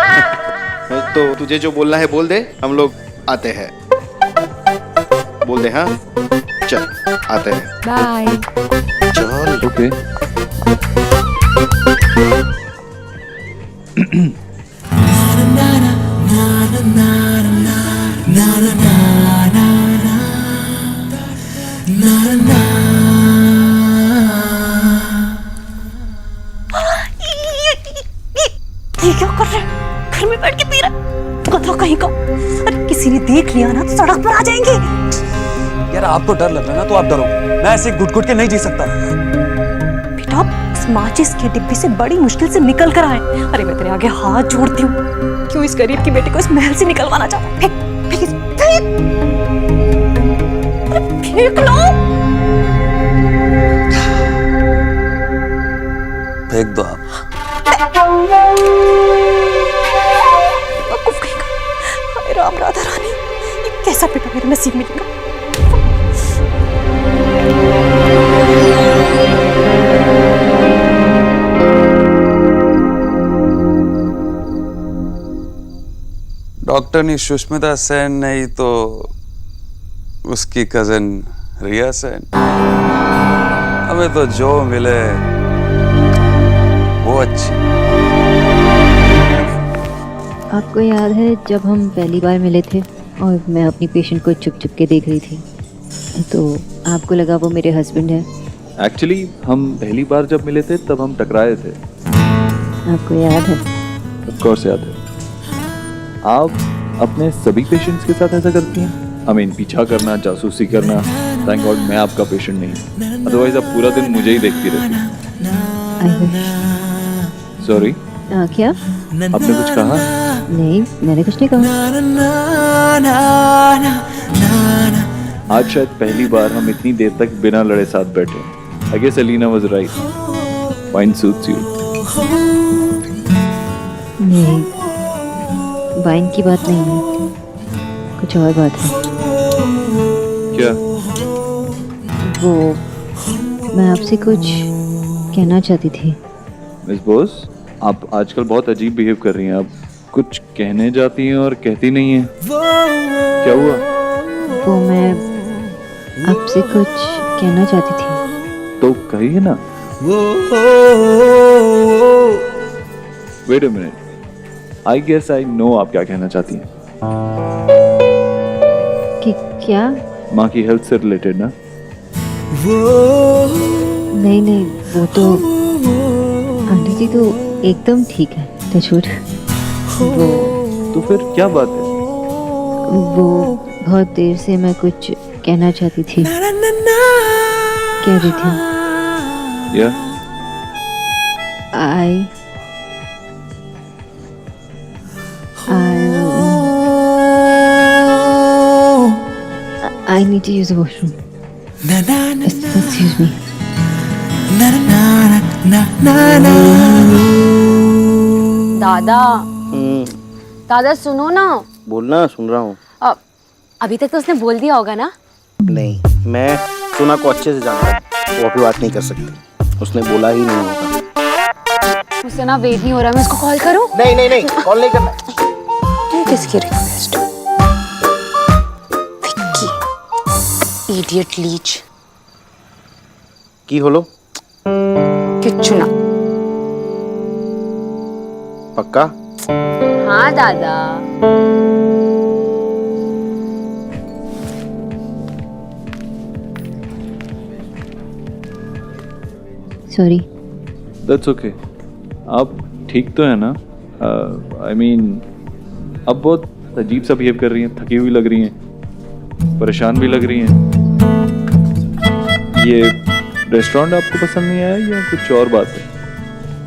तो तुझे जो बोलना है बोल दे, हम लोग आते हैं। बोल दे हाँ, चल आते हैं। बाय। चल ओके ये क्या कर रहे हैं? घर में बैठ के पी रहा कतरा कहीं का। अरे किसी ने देख लिया ना तो सड़क पर आ जाएंगे। यार आपको डर लग रहा है ना तो आप डरो, मैं ऐसे घुट के नहीं जी सकता। बेटा इस माचिस के डिब्बे से बड़ी मुश्किल से निकल कर आए। अरे मैं तेरे आगे हाथ जोड़ती हूँ, क्यों इस गरीब की बेटी को इस महल से निकलवाना चाहता? फेंक फेंक फेंक, फेंक लो। फेंक दो आप। वकूफ कहेगा। हाय राम राधा रानी, ये कैसा बेटा मेरे नसीब में लिखा। डॉक्टर ने सुष्मिता सेन नहीं तो उसकी कजन रिया सेन, हमें तो जो मिले वो अच्छी। आपको याद है जब हम पहली बार मिले थे और मैं अपनी पेशेंट को चुप चुप के देख रही थी, तो आपको लगा वो मेरे हस्बैंड है? एक्चुअली हम पहली बार जब मिले थे तब हम टकराए थे। आपको याद है? ऑफ कोर्स याद है। आप अपने सभी पेशेंट्स के साथ ऐसा करती हैं? आई मीन पीछा करना, जासूसी करना। थैंक गॉड मैं आपका पेशेंट नहीं, अदरवाइज आप पूरा दिन मुझे ही देखती रहती। सॉरी क्या? आपने कुछ कहा? नहीं मैंने कुछ नहीं कहा। आज शायद पहली बार हम इतनी देर तक बिना लड़े साथ बैठे। I guess Elina was right, wine suits you. नहीं वाइन की बात नहीं है, कुछ और बात है। क्या? वो मैं आपसे कुछ कहना चाहती थी। मिस बोस आप आजकल बहुत अजीब बिहेव कर रही हैं। आप कुछ कहने जाती हैं और कहती नहीं हैं। क्या हुआ? वो मैं आपसे कुछ कहना चाहती थी। तो कहिए ना। Wait a minute, I guess I know आप क्या कहना चाहती हैं। कि क्या? माँ की हेल्थ से रिलेटेड ना? नहीं नहीं वो तो आंटी जी तो एकदम ठीक है, टचवुड। वो तो फिर क्या बात है? वो बहुत देर से मैं कुछ कहना चाहती थी। कह रही थी या I need to use the washroom. Excuse me. दादा दादा सुनो ना। बोलना, सुन रहा हूँ। अभी तक तो उसने बोल दिया होगा ना? नहीं, मैं सुना को अच्छे से जानता हूँ, वो अभी बात नहीं कर सकती। उसने बोला ही नहीं होगा। मुझसे ना वेट नहीं हो रहा, मैं उसको कॉल करूँ? नहीं नहीं नहीं, कॉल नहीं करना। तू किसकी रिक्वेस्ट? Vicky, idiot Leach. की होलो? किच्चू ना। पक्का? हाँ दादा। सॉरी। That's okay. आप ठीक तो है ना? आई मीन अब बहुत अजीब सा बिहेव कर रही हैं, थकी हुई लग रही हैं, परेशान भी लग रही हैं। ये रेस्टोरेंट आपको पसंद नहीं आया या कुछ और बात है?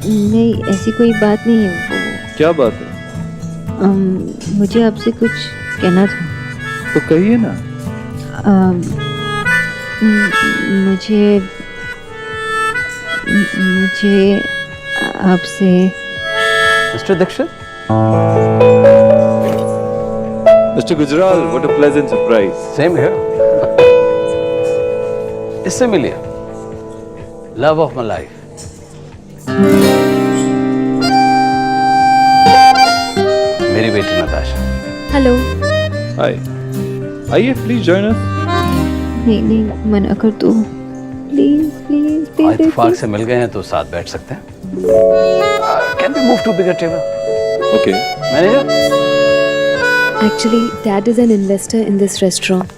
नहीं ऐसी कोई बात नहीं है। वो क्या बात है? मुझे आपसे कुछ कहना था। तो कहिए ना। मुझे आपसे। Mister Dikshit? Mr. Gujral, what a pleasant surprise. Same here. इससे मिलिए, लव ऑफ माई लाइफ। मेरी बेटी नताशा। हेलो। हाय, आइए प्लीज जॉइन अस। नहीं नहीं, मना कर दो प्लीज प्लीज आज प्लीज। इत्तेफाक से मिल गए हैं तो साथ बैठ सकते हैं। Can we move to bigger table? Okay. Manager, Actually, Dad is an investor in this restaurant.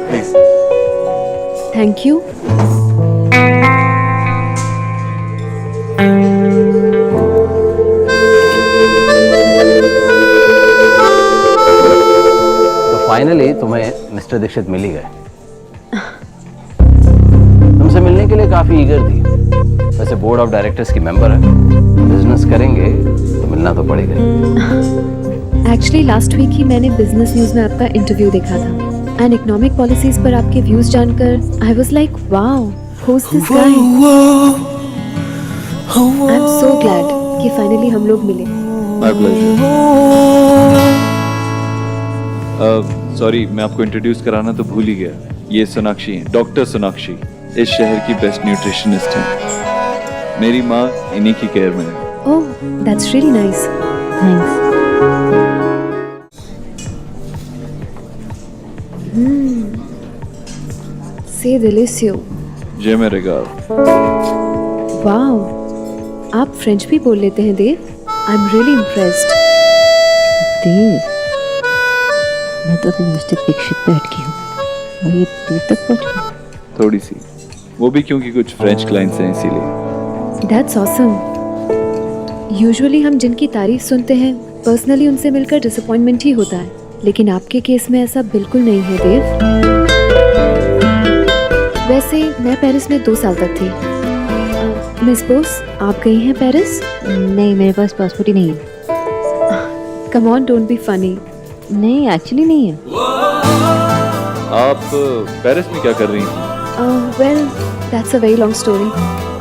Please. Thank you. तो फाइनली तुम्हें मिस्टर दीक्षित मिल ही गए। तुमसे मिलने के लिए काफी ईगर थी। वैसे बोर्ड ऑफ डायरेक्टर्स की मेंबर है, बिजनेस करेंगे तो मिलना तो पड़ेगा ही। Actually, last week ही मैंने बिजनेस न्यूज में आपका इंटरव्यू देखा था एंड इकोनॉमिक पॉलिसीज पर आपके व्यूज जानकर I was like wow, who's this guy? I'm so glad कि फाइनली हम लोग मिले। My pleasure. सॉरी, मैं आपको इंट्रोड्यूस कराना तो भूल ही गया। ये सोनाक्षी हैं, डॉक्टर सोनाक्षी, इस शहर की बेस्ट न्यूट्रिशनिस्ट हैं। मेरी माँ इन्हीं की केयर में है। Oh, that's really nice. Thanks. C'est délicieux. जे मैं रिगार्ड। Wow, आप फ्रेंच भी बोल लेते हैं देव? I'm really impressed. देव, मैं तो अभी मिस्टर दीक्षित पे अटकी हूँ और ये दूर तक पहुँच गई। थोड़ी सी, वो भी क्योंकि कुछ फ्रेंच क्लाइंट्स हैं इसीलिए। That's awesome. यूजुअली हम जिनकी तारीफ सुनते हैं पर्सनली उनसे मिलकर डिसअपॉइंटमेंट ही होता है, लेकिन आपके केस में ऐसा बिल्कुल नहीं है देव। वैसे मैं पेरिस में 2 साल तक थी। मिस बोस, आप गई हैं पेरिस? नहीं, मेरे पास पासपोर्ट ही नहीं है। Come on, don't be funny. नहीं, एक्चुअली नहीं है। आप पेरिस में क्या कर रही हैं? Well, that's a very long story,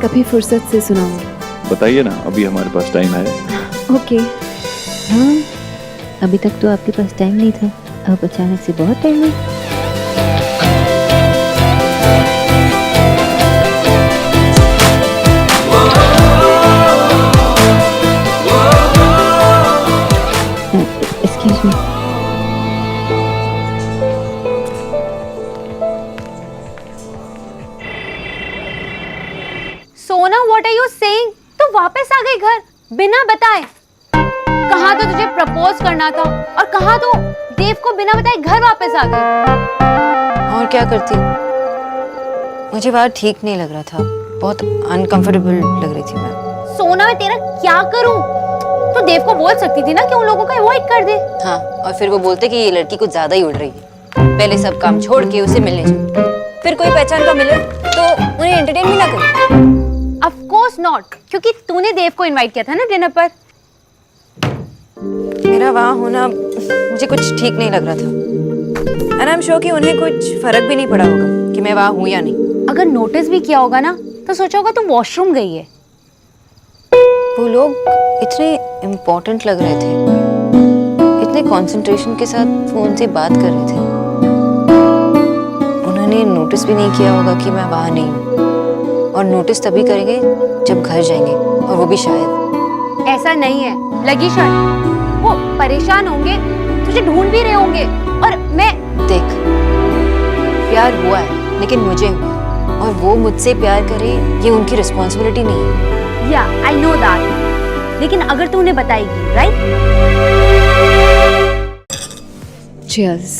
कभी फुर्सत से सुनाऊंगी। बताइए ना, अभी हमारे पास टाइम है। ओके। हाँ, अभी तक तो आपके पास टाइम नहीं था, अब अचानक से बहुत टाइम है। एक्सक्यूज मी। सोना, व्हाट आर यू सेइंग? तू वापस आ गई घर बिना बताए। कहाँ तो तुझे प्रपोज करना था और कहाँ तो देव को बिना बताए घर वापस आ गई। और क्या करती, मुझे बाहर ठीक नहीं लग रहा था, बहुत अनकंफर्टेबल लग रही थी मैं। सोना, मैं तेरा क्या करूं? तो देव को बोल सकती थी ना कि उन लोगों को अवॉइड कर दे। हाँ, और फिर वो बोलते कि ये लड़की कुछ ज्यादा ही उड़ रही है, पहले सब काम छोड़ के उसे मिलने जाओ, फिर कोई पहचान का मिले तो उन्हें एंटरटेन भी ना करे। ऑफ कोर्स नॉट, क्योंकि तूने देव को इनवाइट किया था ना डिनर पर। मेरा वहाँ होना मुझे कुछ ठीक नहीं लग रहा था, एंड आई एम श्योर कि उन्हें कुछ फर्क भी नहीं पड़ा होगा कि मैं वहाँ हूँ या नहीं। अगर नोटिस भी किया होगा ना तो सोचा होगा तू वॉशरूम गई है। वो लोग इतने इम्पोर्टेंट लग रहे थे, इतने कंसंट्रेशन के साथ फोन से बात कर रहे थे, उन्होंने नोटिस भी नहीं किया होगा कि मैं वहाँ नहीं हूँ, और नोटिस तभी करेंगे जब घर जाएंगे, और वो भी शायद। ऐसा नहीं है, लगी शर्ट, वो परेशान होंगे, तुझे ढूंढ भी रहे होंगे। और मैं देख, प्यार हुआ है लेकिन मुझे हुआ, और वो मुझसे प्यार करे ये उनकी रिस्पॉन्सिबिलिटी नहीं है। या आई नो दैट, लेकिन अगर तू उन्हें बताएगी, राइट? Cheers.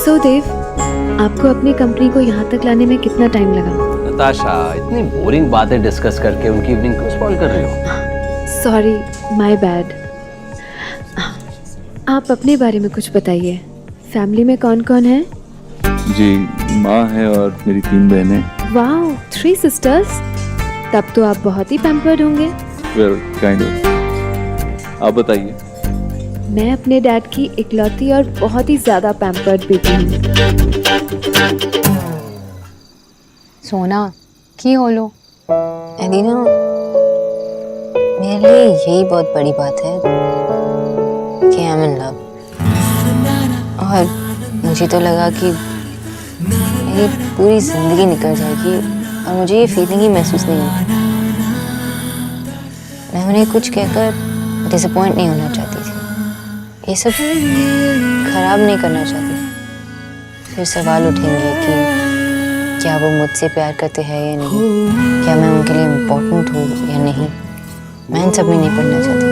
So देव, आपको अपनी कंपनी को यहाँ तक लाने में कितना टाइम लगा? नताशा, इतनी बोरिंग बातें डिस्कस करके उनकी इवनिंग क्यों स्पॉइल कर रही हो? Sorry, my bad. आप अपने बारे में कुछ बताइए। फैमिली में कौन कौन है? जी, माँ है और मेरी 3 बहनें। Wow, 3 sisters. तब तो आप बहुत ही पैम्पर्ड होंगे। Well, kind of. आप बताइए। मैं अपने डैड की इकलौती और बहुत ही ज्यादा पैम्पर्ड बेटी हूँ। सोना, की होलो? एलिना, मेरे लिए यही बहुत बड़ी बात है कि आई एम इन लव। और मुझे तो लगा कि मेरी पूरी जिंदगी निकल जाएगी और मुझे ये फीलिंग ही महसूस नहीं हुई। मैं उन्हें कुछ कहकर डिसअपॉइंट नहीं होना चाहती थी, ये सब खराब नहीं करना चाहती। फिर सवाल उठेंगे कि क्या वो मुझसे प्यार करते हैं या नहीं, क्या मैं उनके लिए इम्पोर्टेंट हूँ या नहीं। मैं इन सब में नहीं पढ़ना चाहती।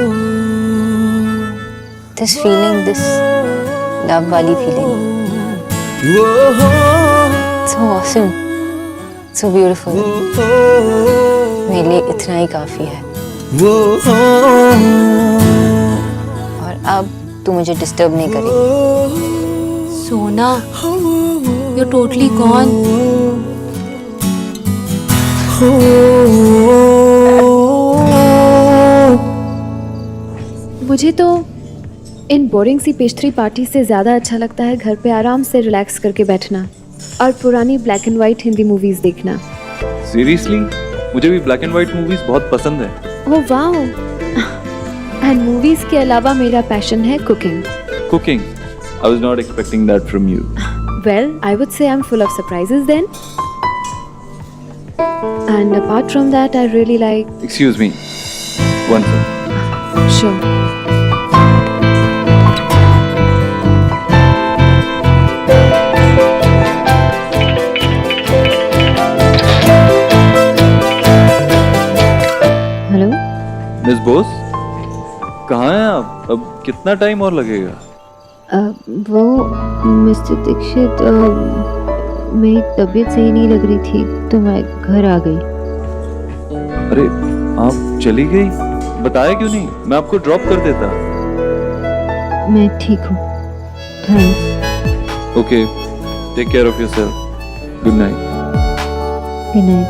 दिस फीलिंग, दिस लव वाली feeling, so awesome, so beautiful, मेरे लिए इतना ही काफी है। और अब तू मुझे डिस्टर्ब नहीं करेगी। सोना, you're totally gone. मुझे तो इन बोरिंग सी पेस्ट्री पार्टी से ज़्यादा अच्छा लगता है घर पे आराम से रिलैक्स करके बैठना और पुरानी black and white Hindi movies देखना। सीरियसली मुझे भी ब्लैक एंड वाइट मूवीज बहुत पसंद है। Oh wow. एंड मूवीज़ के अलावा मेरा पैशन है cooking. Cooking, I was not expecting that from you. Well, I would say I'm full of surprises then. And apart from that, I really like... Excuse me, one second. Sure. Hello miss Bose, कहाँ हैं आप? अब कितना time और लगेगा? वो mister Dixit, मेरी तबीयत सही नहीं लग रही थी तो मैं घर आ गई। अरे आप चली गई, बताया क्यों नहीं? मैं आपको ड्रॉप कर देता। मैं ठीक हूँ, thanks. Okay, take care of yourself. Good night. Good night.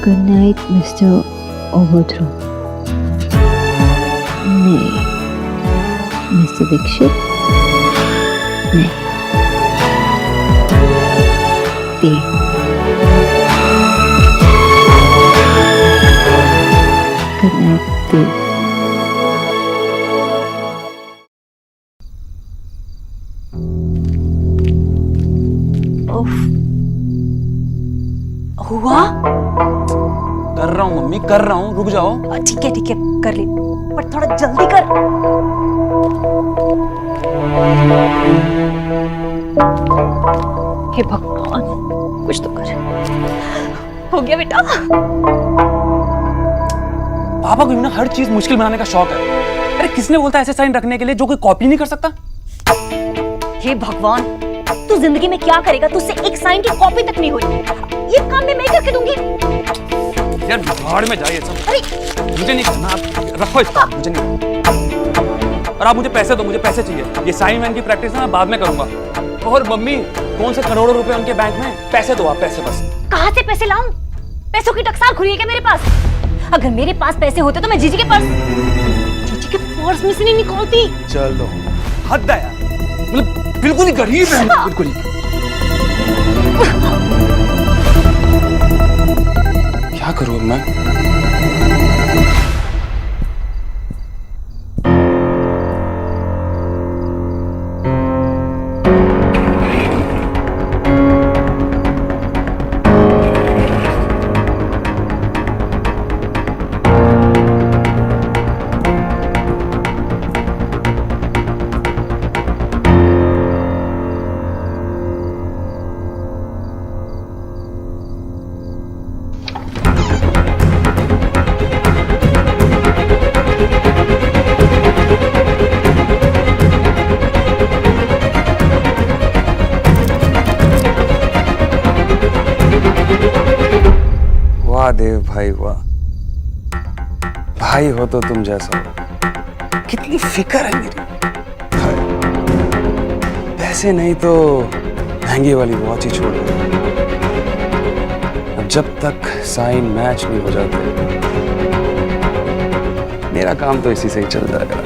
Good night mister Overthrow. नहीं, मिस्टर दीक्षित, नहीं, देव। गुड नाइट देव। हुआ? कर रहा हूँ मम्मी, कर रहा हूँ, रुक जाओ। ठीक है कर ले, पर थोड़ा जल्दी कर। हे भगवान, कुछ तो कर। हो गया बेटा। पापा को ना हर चीज मुश्किल बनाने का शौक है। अरे किसने बोलता है ऐसे साइन रखने के लिए जो कोई कॉपी नहीं कर सकता? हे भगवान, तू जिंदगी में क्या करेगा? तुझसे एक साइन की कॉपी तक नहीं हुई। ये काम मैं करके दूंगी। यार भाड़ में जाइए सब। अरे मुझे नहीं करना, आप रखो इसको, मुझे नहीं। और आप मुझे पैसे दो, मुझे पैसे चाहिए। ये साइन वैन की प्रैक्टिस ना मैं बाद में करूंगा। और मम्मी, कौन से करोड़ों रुपए उनके बैंक में? पैसे दो आप, पैसे बस। कहाँ से पैसे लाऊं? पैसों की टकसाल खुली है क्या मेरे पास? अगर मेरे पास पैसे होते तो मैं जीजी के पर्स में से नहीं निकालती। चलो हद है यार, मतलब बिल्कुल ही गरीब है, बिल्कुल ही। क्या करूं अब मैं? वाह देव भाई वाह, भाई हो तो तुम जैसा हो। कितनी फिक्र है मेरी। पैसे नहीं तो महंगी वाली वॉच ही छोड़ दो। अब जब तक साइन मैच नहीं हो जाते, मेरा काम तो इसी से ही चल जाएगा।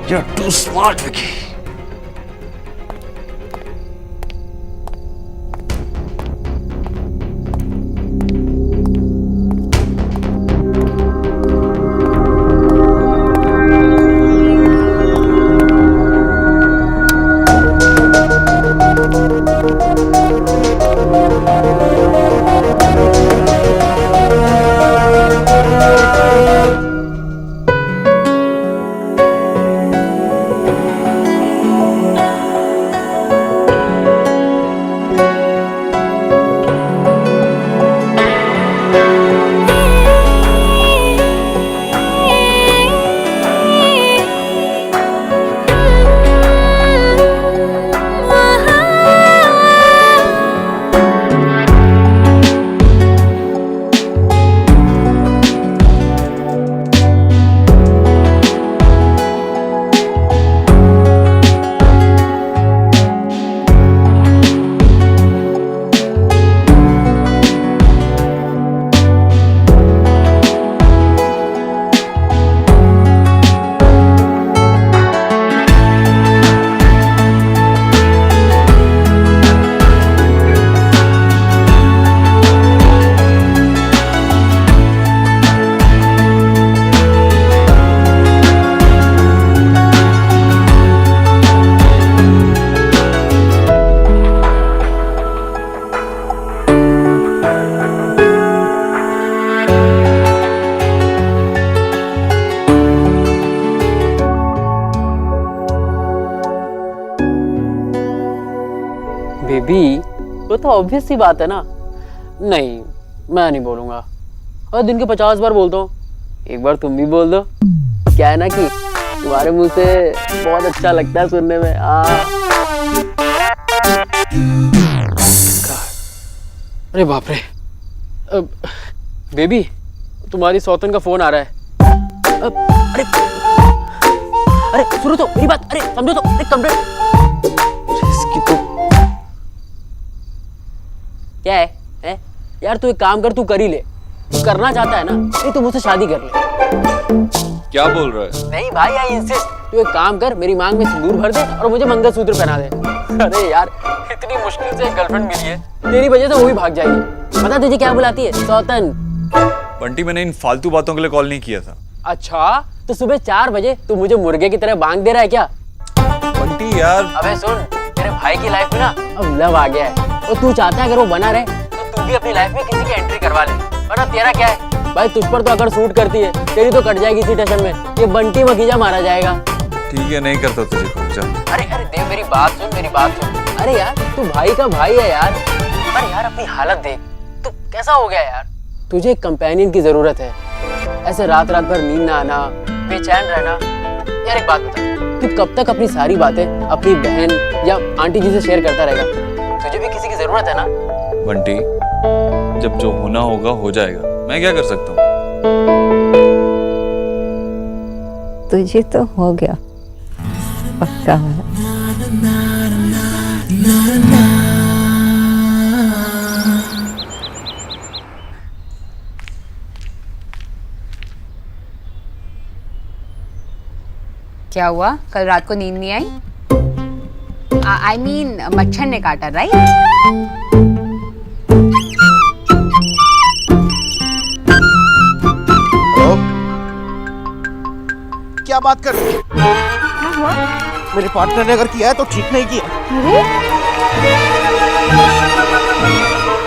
You're too smart, Vicky. Baby, वो तो ऑब्वियस सी बात है ना। नहीं, मैं नहीं बोलूंगा। और दिन के 50 बार बोलता हूँ, एक बार तुम भी बोल दो। क्या है ना कि तुम्हारे मुंह से बहुत अच्छा लगता है सुनने में। अरे बाप रे। बेबी, तुम्हारी सौतन का फोन आ रहा है। अरे अरे सुनो तो मेरी बात, अरे समझो तो, एक कंप्लेंट। इसकी तो क्या है? यार तू एक काम कर, तू कर ही ले। तू करना चाहता है ना, नहीं तू मुझसे शादी कर ले। क्या बोल रहा है? नहीं भाई, आई इंसिस्ट। तू एक काम कर, मेरी मांग में सिंदूर भर दे और मुझे मंगलसूत्र पहना दे। अरे यार, इतनी मुश्किल से एक गर्लफ्रेंड मिली है, तेरी वजह से वो भी भाग जाएगी। पता तुझे क्या बुलाती है? सौतन। बंटी, मैंने इन फालतू बातों के लिए कॉल नहीं किया था। अच्छा, तो सुबह 4 बजे तू मुझे मुर्गे की तरह बांग दे रहा है क्या? बंटी यार। अबे सुन, तेरे भाई की लाइफ में ना अब लव आ गया है और तू चाहता है अगर वो बना रहे तो तू भी अपनी लाइफ में किसी की एंट्री करवा ले। वरना तेरा क्या है भाई, तुझ पर तो अगर सूट करती है, तेरी तो कट जाएगी इसी टेंशन में। ये बंटी मखीजा मारा जाएगा। ठीक है, नहीं करता तुझे कॉल, जा। अरे अरे देव, मेरी बात सुन, मेरी बात सुन। अरे यार, तू भाई का भाई है यार। अरे यार, अपनी हालत देख, तू कैसा हो गया यार। तुझे एक कंपेनियन की जरूरत है। ऐसे रात रात भर नींद ना आना, बेचैन रहना। यार एक बात बता, तू कब तक अपनी सारी बातें अपनी बहन या आंटी जी से शेयर करता रहेगा? तुझे भी किसी की जरूरत है ना। बंटी, जब जो होना होगा हो जाएगा, मैं क्या कर सकता हूँ? तुझे तो हो गया पक्का वाला। क्या हुआ, कल रात को नींद नहीं आई? आई मीन मच्छर ने काटा, राइट? क्या बात कर रही है? मेरे पार्टनर ने अगर किया है तो ठीक नहीं किया।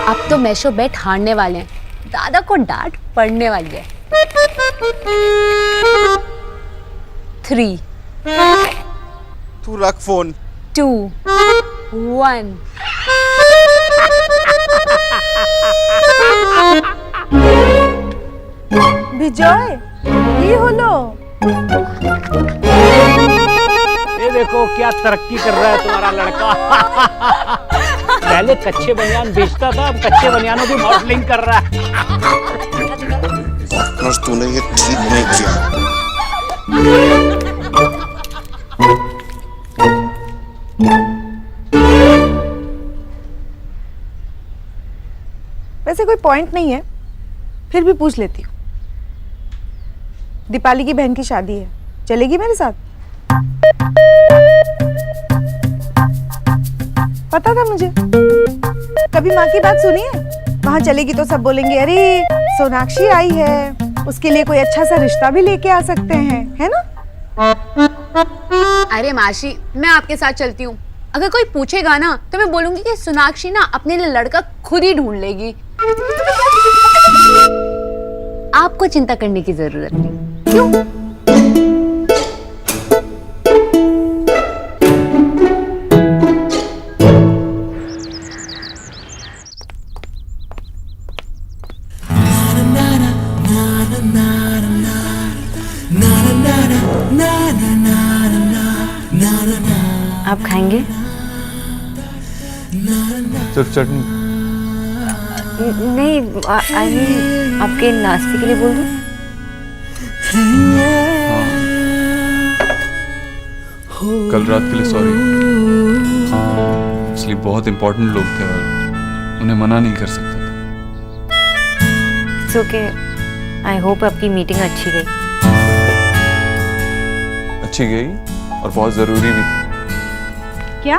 अब तो मैशो बेट हारने वाले हैं, दादा को डांट पड़ने वाली है। 3 तू रख फोन। 2 1 বিজয় কি হলো? ये देखो क्या तरक्की कर रहा है तुम्हारा लड़का। पहले कच्चे बनियान बेचता था, अब कच्चे बनियानों की मॉडलिंग कर रहा है। तूने ये ठीक नहीं किया। वैसे कोई पॉइंट नहीं है, फिर भी पूछ लेती हूँ। दीपाली की बहन की शादी है, चलेगी मेरे साथ? पता था मुझे। कभी माँ की बात सुनी है? वहां चलेगी तो सब बोलेंगे अरे सोनाक्षी आई है, उसके लिए कोई अच्छा सा रिश्ता भी लेके आ सकते हैं, है ना? अरे मासी, मैं आपके साथ चलती हूँ। अगर कोई पूछेगा ना तो मैं बोलूंगी कि सोनाक्षी ना अपने लिए लड़का खुद ही ढूंढ लेगी। आपको चिंता करने की जरूरत नहीं। क्यों? आप खाएंगे? सिर्फ चटनी? नहीं, आई मीन आपके नाश्ते के लिए बोल दूं? कल रात के लिए सॉरी। इसलिए बहुत इंपॉर्टेंट लोग थे और उन्हें मना नहीं कर सकता था। It's okay. आई होप आपकी मीटिंग अच्छी गई। अच्छी गई और बहुत जरूरी भी थी। क्या?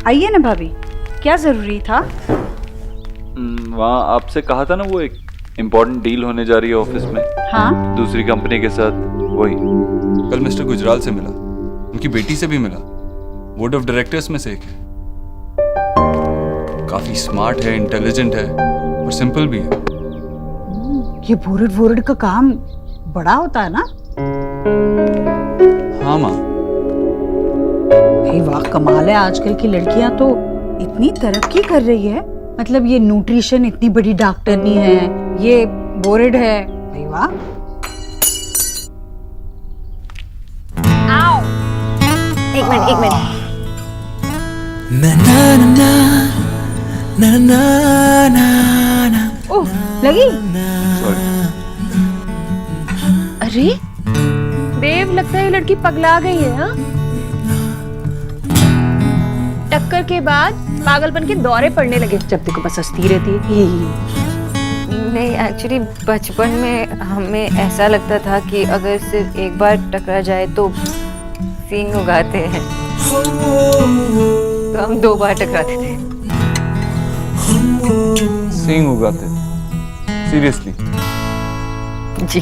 आइए ना भाभी, क्या जरूरी था? वहाँ आपसे कहा था ना, वो एक इम्पोर्टेंट डील होने जा रही है ऑफिस में। हाँ, दूसरी कंपनी के साथ। वही कल मिस्टर गुजराल से मिला, उनकी बेटी से भी मिला। बोर्ड ऑफ डायरेक्टर्स में से एक है। काफी स्मार्ट है, इंटेलिजेंट है और सिंपल भी है। ये बोर्ड का काम बड़ा होता है ना? हाँ माँ। भाई वाह, कमाल है। आजकल की लड़कियां तो इतनी तरक्की कर रही है, मतलब ये न्यूट्रिशन इतनी बड़ी डॉक्टरनी है, ये बोर्ड है, भाई वाह। एक मिनट ओह लगी। अरे देव, लगता है ये लड़की पगला गई है। हाँ, टक्कर के बाद पागलपन के दौरे पड़ने लगे, जब देखो बस हंसती रहती है। नहीं, एक्चुअली बचपन में हमें ऐसा लगता था कि अगर सिर्फ एक बार टकरा जाए तो सींग उगाते हैं, तो हम 2 बार टकराते थे। सींग उगाते? सीरियसली? जी।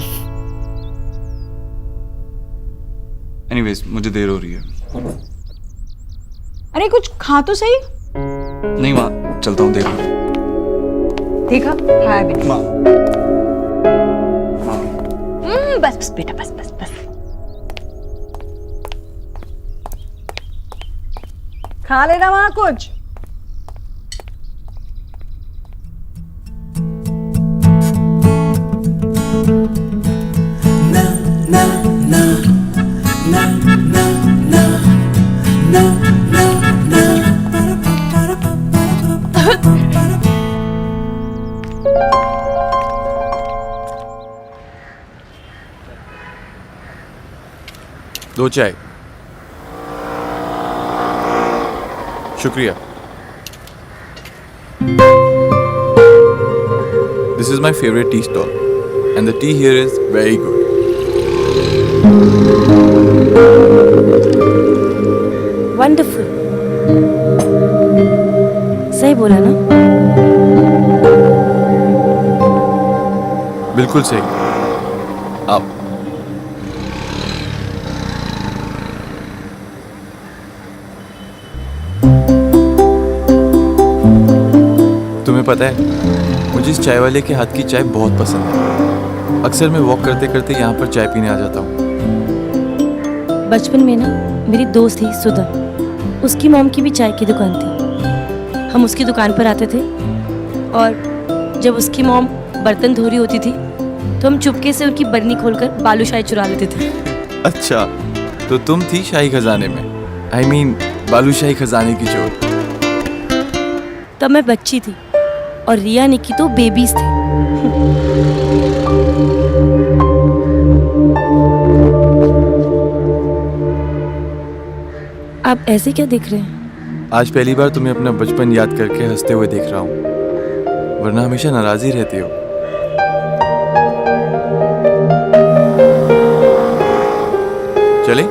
एनीवेज, मुझे देर हो रही है। अरे कुछ खा तो सही। नहीं माँ, चलता हूँ, देर हो रही है। देखा, खाया भी नहीं। माँ, बस बस बेटा, बस बस बस। खा लेना वहां कुछ। दो चाय। शुक्रिया। This is my favorite tea stall, and the tea here is very good. Wonderful. सही बोला ना? बिल्कुल सही। आप तुम्हें पता है, मुझे इस चाय वाले के हाथ की चाय बहुत पसंद है। अक्सर मैं वॉक करते करते यहाँ पर चाय पीने आ जाता हूँ। बचपन में ना मेरी दोस्त थी सुधा, उसकी मॉम की भी चाय की दुकान थी। हम उसकी दुकान पर आते थे और जब उसकी मॉम बर्तन धो रही होती थी तो हम चुपके से उनकी बरनी खोलकर बालूशाही चुरा लेते थे। अच्छा, तो तुम थी शाही खजाने में, I mean, बालूशाही खजाने की चोर। तब मैं बच्ची थी और रिया निकी तो बेबीज थे। आप ऐसे क्या देख रहे हैं? आज पहली बार तुम्हें अपना बचपन याद करके हंसते हुए देख रहा हूँ, वरना हमेशा नाराज ही रहती हो। चले?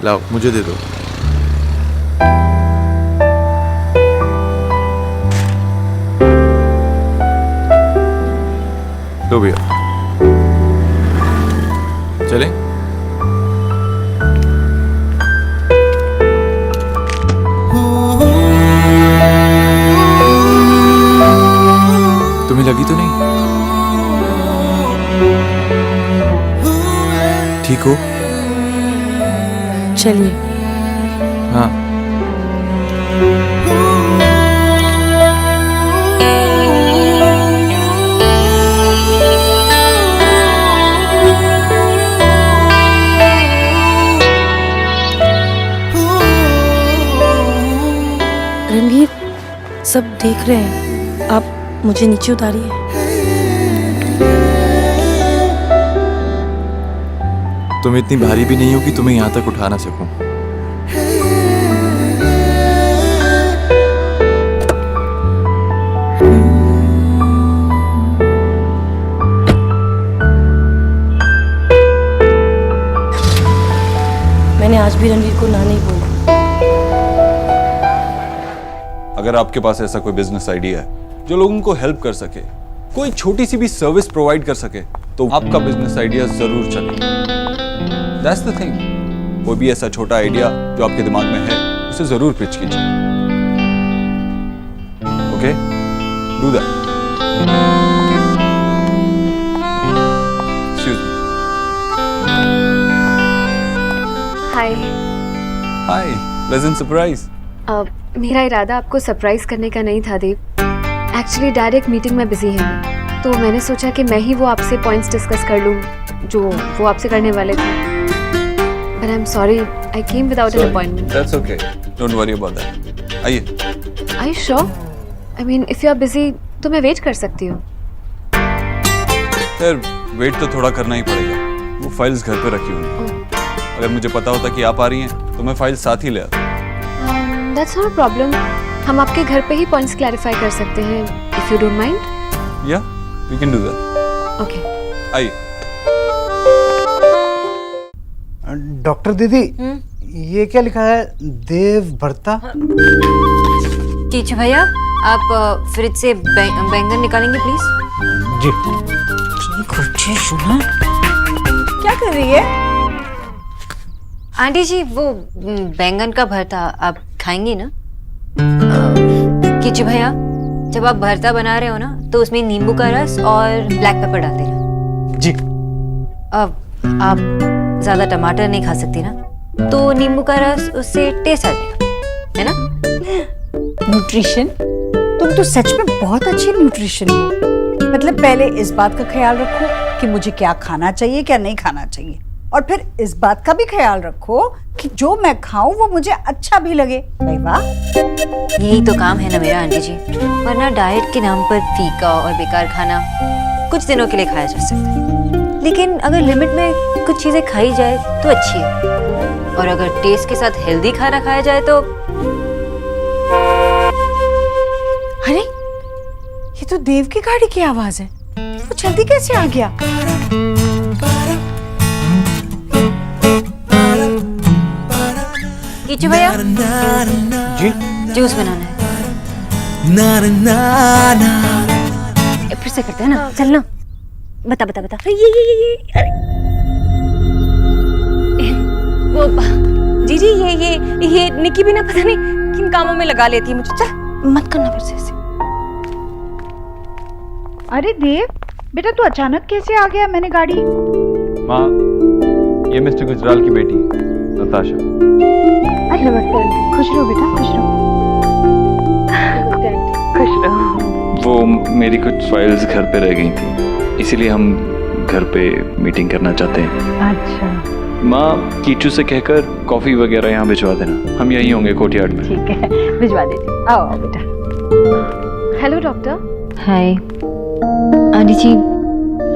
लाओ, मुझे दे दो। लो भैया। चले? तुम्हें लगी तो नहीं? ठीक हो? चलिए। हाँ। रणवीर, सब देख रहे हैं, आप मुझे नीचे उतारिए। तुम इतनी भारी भी नहीं हो कि तुम्हें यहाँ तक उठा ना सकूं। मैंने आज भी रणवीर को ना नहीं बोला। अगर आपके पास ऐसा कोई बिजनेस आइडिया है जो लोगों को हेल्प कर सके, कोई छोटी सी भी सर्विस प्रोवाइड कर सके, तो आपका बिजनेस आइडिया जरूर चले। That's the thing. कोई भी ऐसा छोटा आइडिया जो आपके दिमाग में है, उसे जरूर पिच कीजिए। Okay? Do that. Excuse me. Hi. Hi. Pleasant surprise. मेरा इरादा आपको सरप्राइज करने का नहीं था देव। एक्चुअली डायरेक्ट मीटिंग में बिजी है, तो मैंने सोचा कि मैं ही वो आपसे पॉइंट्स डिस्कस कर लूँ जो वो आपसे करने वाले थे। But I am sorry, I came without an appointment. That's okay, don't worry about that. आइए। Are you sure? I mean if you are busy तो मैं वेट कर सकती हूँ। यार वेट तो थोड़ा करना ही पड़ेगा, वो फाइल्स घर पे रखी हुई हैं। अगर मुझे पता होता कि आप आ रही हैं तो मैं फाइल साथ ही ले आता। दैट्स नॉट अ प्रॉब्लम, हम आपके घर पे ही पॉइंट्स क्लैरिफाई कर सकते हैं if you don't mind. Yeah we can do that. Okay आइए। डॉक्टर दीदी, ये क्या लिखा है? देव भरता। कीचू भैया, आप फ्रिज से बैंगन निकालेंगे प्लीज। जी। क्या कर रही है? आंटी जी, वो बैंगन का भरता आप खाएंगी ना? कीचू भैया, जब आप भरता बना रहे हो ना तो उसमें नींबू का रस और ब्लैक पेपर डाल देना। जी। अब आप ज्यादा टमाटर नहीं खा सकती ना, तो नींबू का रस उससे टेस्ट आ जाएगा, है ना? न्यूट्रिशन? तुम तो सच में बहुत अच्छी न्यूट्रिशन हो। मतलब पहले इस बात का ख्याल रखो कि मुझे क्या खाना चाहिए, क्या नहीं खाना चाहिए, और फिर इस बात का भी ख्याल रखो कि जो मैं खाऊं वो मुझे अच्छा भी लगे। भाई वाह, यही तो काम है ना मेरा आंटी जी, वरना डाइट के नाम पर फीका और बेकार खाना कुछ दिनों के लिए खाया जा सकता है, लेकिन अगर लिमिट में कुछ चीजें खाई जाए तो अच्छी है, और अगर टेस्ट के साथ हेल्दी खाना खाया जाए तो। अरे ये तो देव की गाड़ी की आवाज है, वो जल्दी कैसे आ गया? कीचू भैया, जी। जूस बनाना है। फिर से करते हैं ना, चल ना। बता बता बता। ये वो जी जी, ये निकी भी ना पता नहीं किन कामों में लगा लेती है मुझे। चल मत करना फिर से ऐसे। अरे देव बेटा, तू अचानक कैसे आ गया? मैंने गाड़ी। माँ, ये मिस्टर गुजराल की बेटी नताशा। अरे नमस्ते आंटी, खुश रहो बेटा, खुश रहो। नमस्ते आंटी, खुश रहो। वो मेरी कुछ फाइल्स घर पे रह गई थी, इसीलिए हम घर पे मीटिंग करना चाहते हैं। अच्छा। माँ, कीचू से कहकर कॉफी वगैरह यहाँ भिजवा देना, हम यहीं होंगे कोर्टयार्ड में। ठीक है, भिजवा देती। आओ आओ बेटा। Hello doctor. हाय आंटी जी,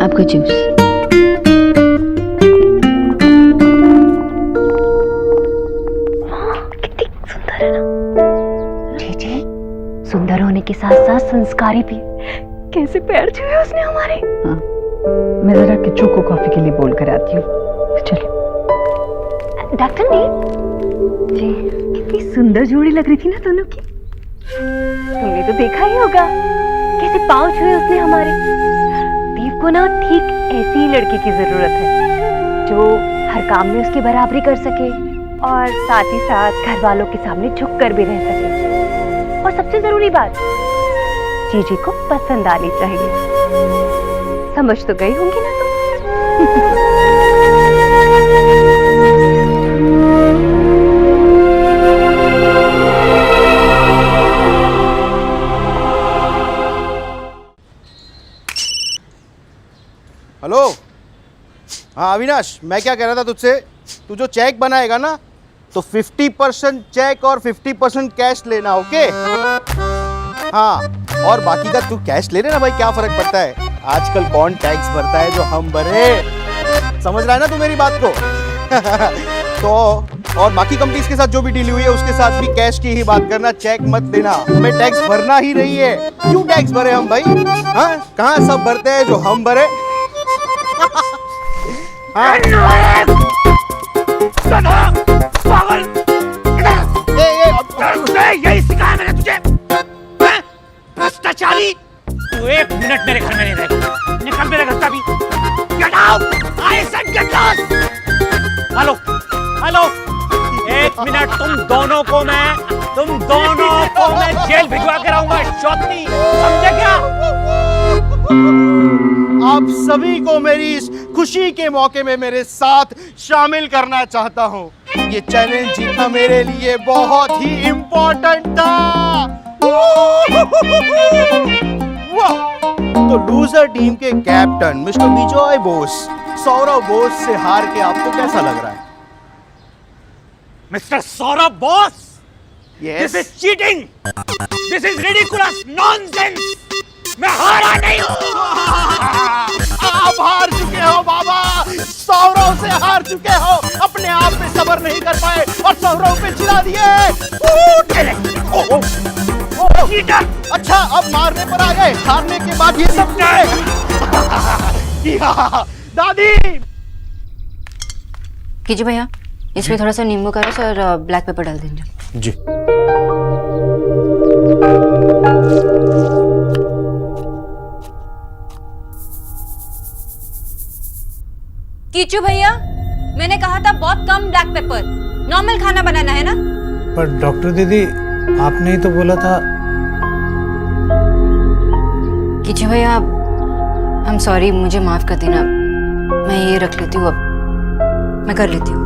आपका जूस। कितनी सुंदर है ना। जी जी, सुंदर होने के साथ साथ संस्कारी भी। कैसे पैर छुए उसने हमारे। हाँ, मैं जरा किच्चू को कॉफी के लिए बोल कर आती हूँ। चलो। डॉक्टर ने जी, कितनी सुंदर जोड़ी लग रही थी ना दोनों की। तुमने तो देखा ही होगा कैसे पाँव छुए उसने हमारे। देव को ना ठीक ऐसी ही लड़की की जरूरत है, जो हर काम में उसकी बराबरी कर सके और साथ ही साथ घर वालों के सामने झुक कर भी रह सके। और सबसे जरूरी बात, जीजी को पसंद आनी चाहिए। समझ तो गई होंगी ना तुम। हेलो। हाँ अविनाश, मैं क्या कह रहा था तुझसे, तू जो चेक बनाएगा ना तो 50% चेक और 50% कैश लेना, ओके? हाँ, और बाकी का तू कैश ले लेना भाई, क्या फर्क पड़ता है, आजकल कौन टैक्स भरता है जो हम भरे। समझ रहा है ना तू मेरी बात को? तो और बाकी कंपनीज के साथ जो भी डील हुई है उसके साथ भी कैश की ही बात करना, चेक मत देना। हमें टैक्स भरना ही नहीं है। क्यों टैक्स भरे हम भाई? हाँ, कहाँ सब भरते हैं जो हम भरे। हाँ। यही सिखाया मैंने तुझे। भ्रष्टाचारी, तू एक मिनट मेरे घर में नहीं रहेगा। निकल मेरे घर से अभी। Get out! I said get lost! Hello, hello, एक मिनट, तुम दोनों को मैं जेल भिजवा के रहूंगा, शौकनी, समझे क्या? आप सभी को मेरी इस खुशी के मौके में मेरे साथ शामिल करना चाहता हूं। ये चैलेंज जीतना मेरे लिए बहुत ही इम्पोर्टेंट था। वाह! तो लूजर टीम के कैप्टन मिस्टर विजय बोस, सौरव बोस से हार के आपको कैसा लग रहा है? Mister Saurabh boss, Yes. This is cheating, this is ridiculous nonsense. मैं हारा नहीं हूँ। आप हार चुके हो बाबा, सौरव से हार चुके हो, अपने आप पे सब्र नहीं कर पाए और सौरव पे चिढ़ा दिए। चीटर! अच्छा, अब मारने पर आ गए, हारने के बाद ये सब क्या है? दादी! कीजिए भैया, इसमें थोड़ा सा नींबू का रस और ब्लैक पेपर डाल दीजिए। जी। कीचू भैया, मैंने कहा था बहुत कम ब्लैक पेपर, नॉर्मल खाना बनाना है ना। पर डॉक्टर दीदी, आपने ही तो बोला था। कीजिए भैया, आई एम सॉरी, मुझे माफ कर देना। मैं ये रख लेती हूँ, अब मैं कर लेती हूँ।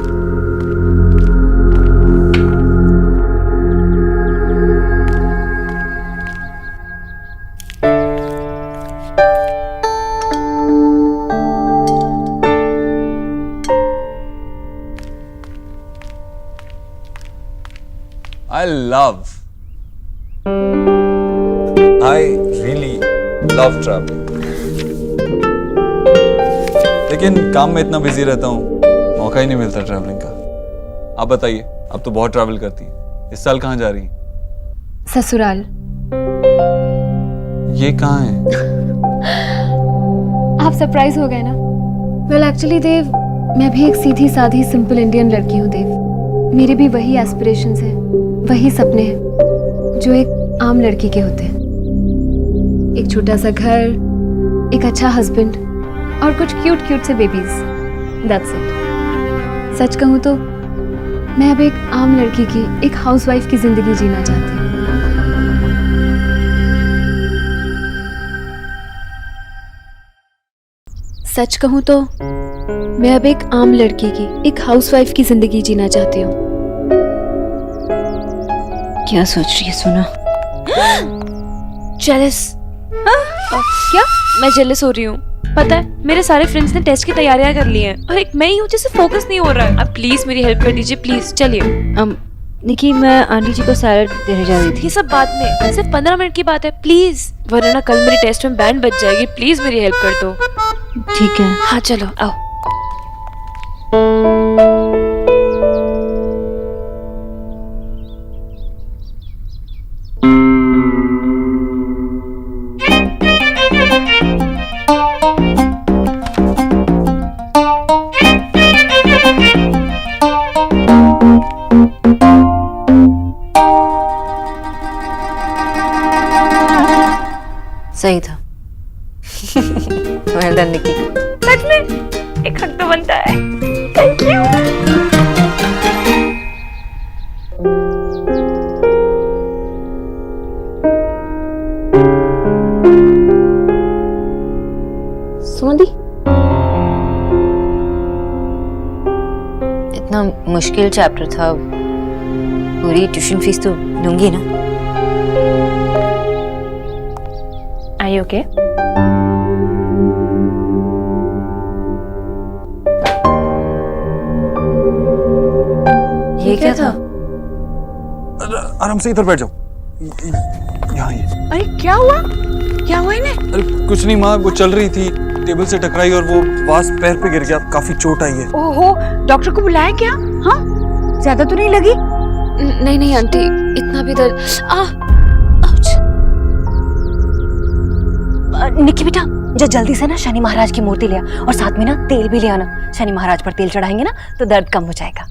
I really love traveling. लेकिन काम में इतना बिजी रहता हूँ, मौका ही नहीं मिलता ट्रैवलिंग का। आप बताइए, आप तो बहुत ट्रैवल करती हैं। इस साल कहाँ जा रही हैं? ससुराल। ये कहाँ है? आप सरप्राइज हो गए ना? वेल एक्चुअली देव, मैं भी एक सीधी साधी सिंपल इंडियन लड़की हूँ देव। मेरे भी वही एस्पिरेशंस हैं, वही सपने हैं जो एक आम लड़की के होते हैं। एक छोटा सा घर, एक अच्छा हस्बैंड और कुछ क्यूट क्यूट से बेबीज। That's it. सच कहूँ तो मैं अब एक आम लड़की की, एक हाउसवाइफ की जिंदगी जीना चाहती हूँ। सच कहूँ तो मैं अब एक आम लड़की की, एक हाउसवाइफ की जिंदगी जीना चाहती हूँ। क्या सोच रही है सोना? जेलस? क्या? मैं जेलस हो रही हूँ? पता है, मेरे सारे फ्रेंड्स ने टेस्ट की तैयारियां कर ली हैं और एक मैं ही हूँ जिसे फोकस नहीं हो रहा है। अब प्लीज मेरी हेल्प कर दीजिए, प्लीज। चलिए। निकी, मैं आंटी जी को सैलड देने जा रही थी। ये सब बाद में, सिर्फ 15 मिनट की बात है, प्लीज। वरना ना कल मेरी टेस्ट में बैंड बज जाएगी। प्लीज मेरी हेल्प कर दो। ठीक है। हाँ चलो, आओ। सही था। वेल डन निकी। सच में एक हक तो बनता है। Thank you. सुमन दी, इतना मुश्किल चैप्टर था, पूरी ट्यूशन फीस तो लूंगी ना? Are you okay? ये क्या था? आराम से इधर बैठ जाओ। यहाँ ये। अरे क्या हुआ? क्या हुआ इन्हें? अरे कुछ नहीं माँ, वो चल रही थी, टेबल से टकराई और वो वास पैर पे गिर गया, काफी चोट आई है। ओहो, डॉक्टर को बुलाया क्या? हाँ, ज्यादा तो नहीं लगी? नहीं नहीं आंटी, इतना भी दर्द। निक्की बेटा, जा जल्दी से ना शनि महाराज की मूर्ति ले आ और साथ में ना तेल भी ले आना। शनि महाराज पर तेल चढ़ाएंगे ना तो दर्द कम हो जाएगा।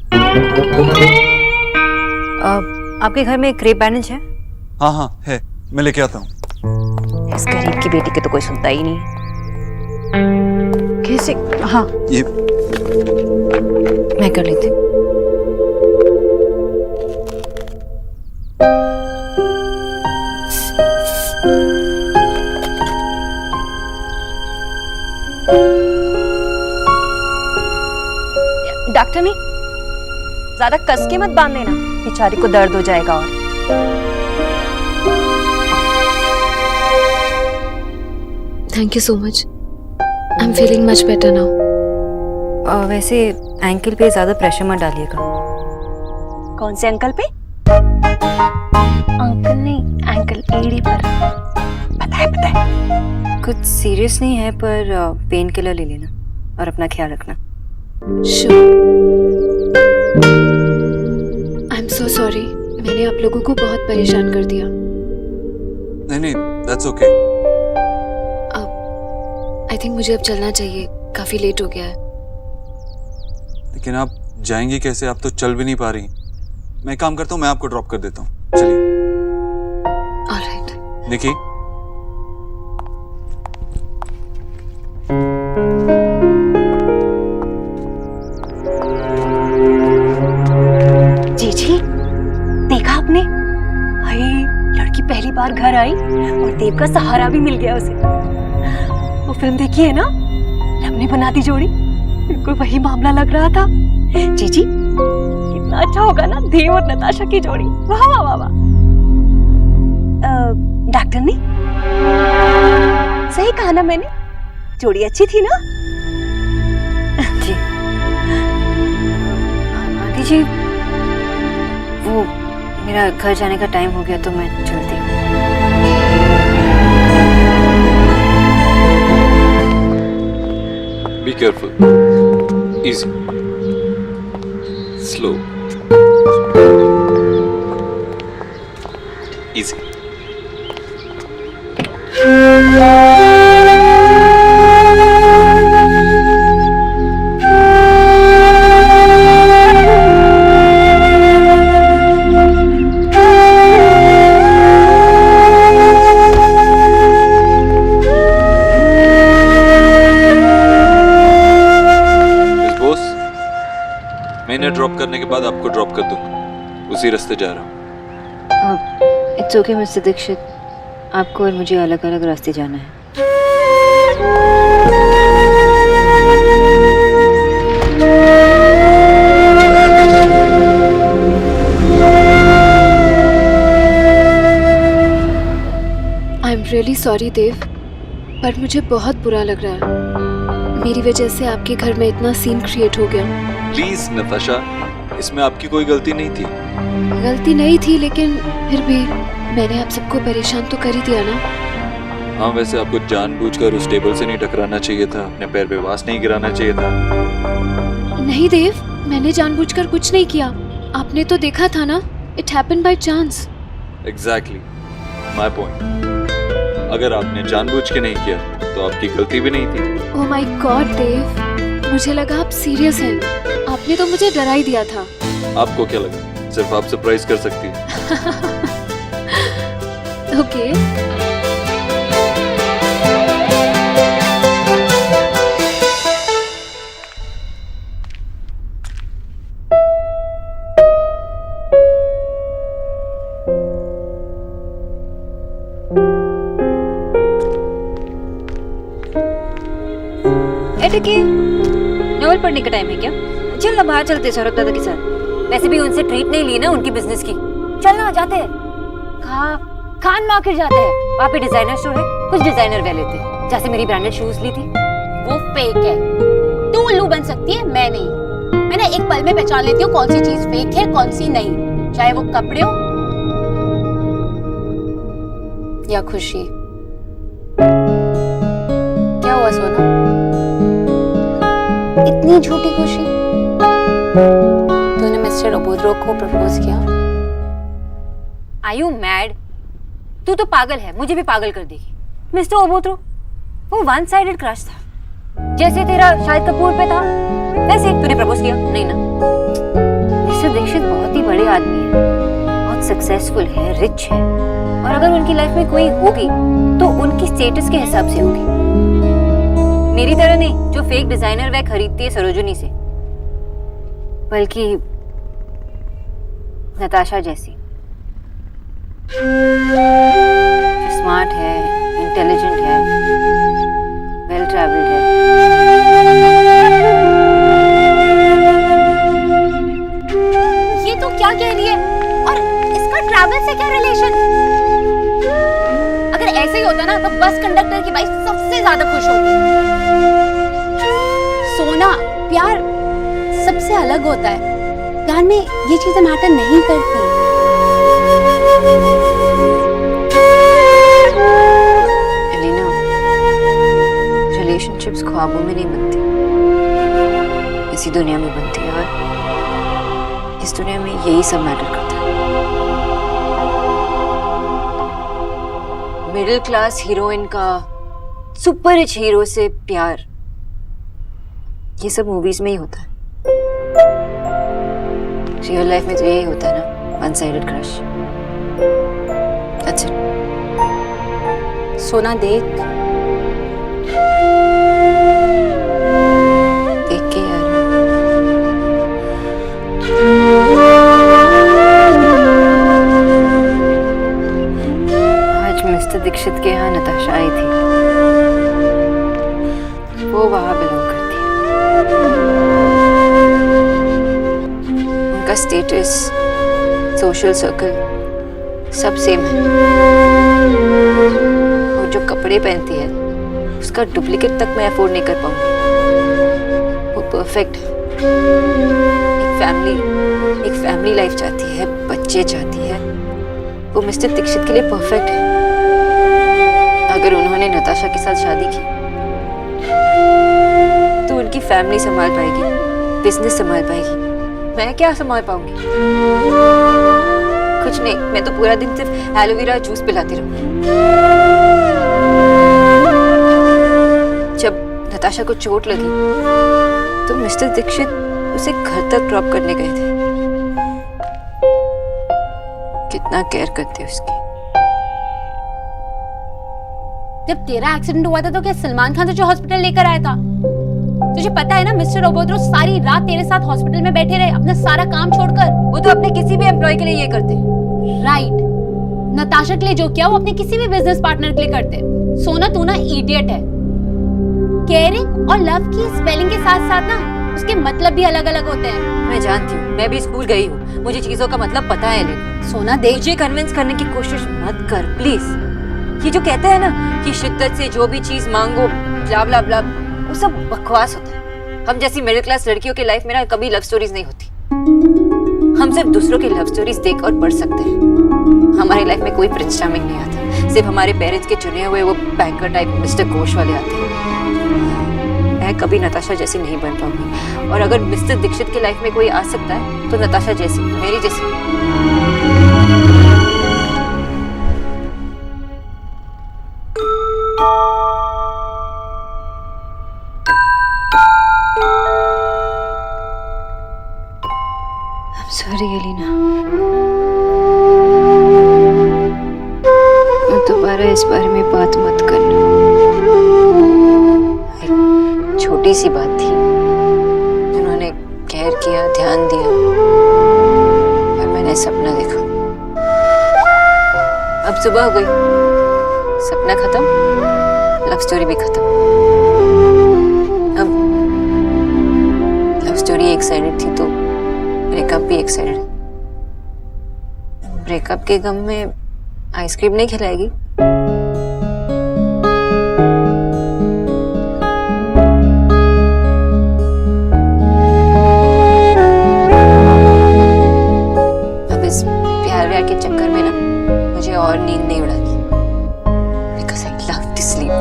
आपके घर में क्रेप बैंडेज है? हाँ हाँ है, मैं लेके आता हूँ। इस गरीब की बेटी के तो कोई सुनता ही नहीं। कैसे? हाँ, ये मैं कर लेती हूँ। डॉक्टर ने ज्यादा कस के मत बांध देना, बेचारी को दर्द हो जाएगा। और thank you so much, I am feeling much better now. वैसे एंकल पे ज्यादा प्रेशर मत डालिएगा। कौन से अंकल पे? अंकल नहीं, एंकल एड़ी पर। पता है। कुछ सीरियस नहीं है, पर पेन किलर ले लेना और अपना ख्याल रखना। आई एम सो सॉरी, मैंने आप लोगों को बहुत परेशान कर दिया। नहीं, दैट्स ओके। आई थिंक मुझे अब चलना चाहिए, काफी लेट हो गया है। लेकिन आप जाएंगी कैसे? आप तो चल भी नहीं पा रही। मैं एक काम करता हूँ, मैं आपको ड्रॉप कर देता हूँ, चलिए। ऑलराइट। निकी, जी देखा आपने? हाय, लड़की पहली बार घर आई और देव का सहारा भी मिल गया उसे। वो फिल्म देखी है ना, लब ने बना दी जोड़ी, बिल्कुल वही मामला लग रहा था। जी कितना अच्छा होगा ना देव और नताशा की जोड़ी। वाह वाह वाह वाह। डॉक्टर ने सही कहा ना मैंने? जोड़ी अच्छी थी ना? जी आंटी जी, वो मेरा घर जाने का टाइम हो गया तो मैं चलती हूँ। Be careful, easy, slow, easy. मैं ड्रॉप करने के बाद आपको ड्रॉप कर दूंगा, उसी रास्ते जा रहा हूँ। इट्स ओके मिस्टर दीक्षित, आपको और मुझे अलग अलग रास्ते जाना है। आई एम रियली सॉरी देव, पर मुझे बहुत बुरा लग रहा है। मेरी वजह से आपके घर में इतना सीन क्रिएट हो गया। प्लीज नताशा, इसमें आपकी कोई गलती नहीं थी। गलती नहीं थी, लेकिन फिर भी मैंने आप सबको परेशान तो कर ही दिया ना। हाँ, वैसे आपको जानबूझकर उस टेबल से नहीं टकराना चाहिए था, अपने पैर पे वास नहीं गिराना चाहिए था। नहीं देव, मैंने जानबूझकर कुछ नहीं किया। आपने तो देखा था ना, it happened by chance. Exactly my point. अगर आपने जानबूझ के नहीं किया तो आपकी गलती भी नहीं थी। ओह माय गॉड देव, मुझे लगा आप सीरियस हैं। आपने तो मुझे डरा ही दिया था। आपको क्या लगा सिर्फ आप सरप्राइज कर सकती हैं? ओके। नॉवल पढ़ने का टाइम है क्या? चल ना बाहर चलते सौरभ दादा के साथ। वैसे भी उनसे ट्रीट नहीं ली ना उनकी बिजनेस की। चल ना जाते हैं। खान मार्केट जाते हैं, वहाँ पे डिजाइनर स्टोर है, कुछ डिजाइनर वेयर लेते हैं। जैसे मेरी ब्रांडेड शूज ली थी। वो फेक है, तू उल्लू बन सकती है, मैं नहीं। मैं ना एक पल में पहचान लेती हूँ कौन सी चीज फेक है कौन सी नहीं, चाहे वो कपड़े हो या खुशी। क्या हुआ सोना, इतनी झूठी खुशी? तूने मिस्टर अबोध्रो को प्रपोज किया? Are you mad? तू तो पागल है, मुझे भी पागल कर देगी। मिस्टर ओबोत्रो, वो वन साइडेड क्रश था। जैसे तेरा शाहिद कपूर पे था, वैसे तूने प्रपोज किया नहीं ना? मिस्टर दीक्षित बहुत ही बड़े आदमी है, बहुत सक्सेसफुल है, रिच है, और अगर उनकी लाइफ में कोई होगी तो उनकी स्टेटस के हिसाब से होगी। मेरी तरह नहीं जो फेक डिजाइनर वह खरीदती है सरोजनी से, बल्कि नताशा जैसी, स्मार्ट है, इंटेलिजेंट है, वेल ट्रैवल्ड है। सोनल से क्या रिलेशन? अगर ऐसे ही होता ना तो बस कंडक्टर की वाइफ सबसे ज्यादा खुश होती। सोना, प्यार सबसे अलग होता है। प्यार में ये चीजें मैटर नहीं करती। एलिना, रिलेशनशिप्स ख्वाबों में नहीं बनती, इसी दुनिया में बनती है, और इस दुनिया में यही सब मैटर करता है। मिडिल क्लास हीरोइन का सुपर रिच हीरो से प्यार, ये सब मूवीज में ही होता है। रियल लाइफ में तो यही होता है ना, वन साइडेड क्रश। अच्छा सोना देख के यार, आज मिस्टर दीक्षित के यहाँ नताशा आई थी। वो वहां बिलोंग करती है। उनका स्टेटस, सोशल सर्कल सब सेम है। वो जो कपड़े पहनती है उसका डुप्लीकेट तक मैं अफोर्ड नहीं कर पाऊंगी। वो परफेक्ट है। एक फैमिली लाइफ चाहती है, बच्चे चाहती है। वो मिस्टर दीक्षित के लिए परफेक्ट है। अगर उन्होंने नताशा के साथ शादी की तो उनकी फैमिली संभाल पाएगी, बिजनेस संभाल पाएगी। मैं क्या संभाल पाऊंगी? कुछ नहीं, मैं तो पूरा दिन सिर्फ एलोवेरा जूस पिलाती रहूंगी। जब नताशा को चोट लगी तो मिस्टर दीक्षित उसे घर तक ड्रॉप करने गए थे। कितना केयर करते उसकी। जब तेरा एक्सीडेंट हुआ था तो क्या सलमान खान तुझे हॉस्पिटल लेकर आया था? तुझे पता है ना मिस्टर ओबोद्रो सारी रात तेरे साथ हॉस्पिटल में बैठे रहे, अपना सारा काम छोड़कर। वो तो अपने किसी भी एम्प्लॉय के लिए ये करते। राइट, नताशा के लिए जो किया वो अपने किसी भी बिजनेस पार्टनर के लिए करते। सोना तू ना इडियट है। केयरिंग और लव की स्पेलिंग के साथ साथ ना उसके मतलब भी अलग अलग होते हैं। मैं जानती हूँ, मैं भी स्कूल गई हूँ, मुझे चीजों का मतलब पता है। लेकिन सोना देख, मुझे कन्विंस करने की कोशिश मत कर प्लीज। ये जो कहते हैं ना कि शिद्दत से जो भी चीज मांगो ब्ला ब्ला ब्ला, वो सब बकवास होता है। हम जैसी मिडिल क्लास लड़कियों की लाइफ में ना कभी लव स्टोरीज नहीं होती। हम सिर्फ दूसरों की लव स्टोरीज देख और पढ़ सकते हैं। हमारी लाइफ में कोई प्रिंस चार्मिंग नहीं आता, सिर्फ हमारे पेरेंट्स के चुने हुए वो बैंकर टाइप मिस्टर घोष वाले आते हैं। मैं कभी नताशा जैसी नहीं बन पाऊंगी, और अगर मिस्टर दीक्षित की लाइफ में कोई आ सकता है तो नताशा जैसी, मेरी जैसी। I'm sorry, Elina. अब दोबारा इस बारे में बात मत करना। एक छोटी सी बात थी, उन्होंने केयर किया, ध्यान दिया, और मैंने सपना देखा। अब सुबह हो गई, सपना खत्म, लव स्टोरी भी खत्म। अब लव स्टोरी एक साइडेड थी तो ब्रेकअप भी एक साइडेड है। ब्रेकअप के गम में आइसक्रीम नहीं खिलाएगी? अब इस प्यार व्यार के चक्कर में ना मुझे और नींद नहीं उड़ाती, because I love to sleep.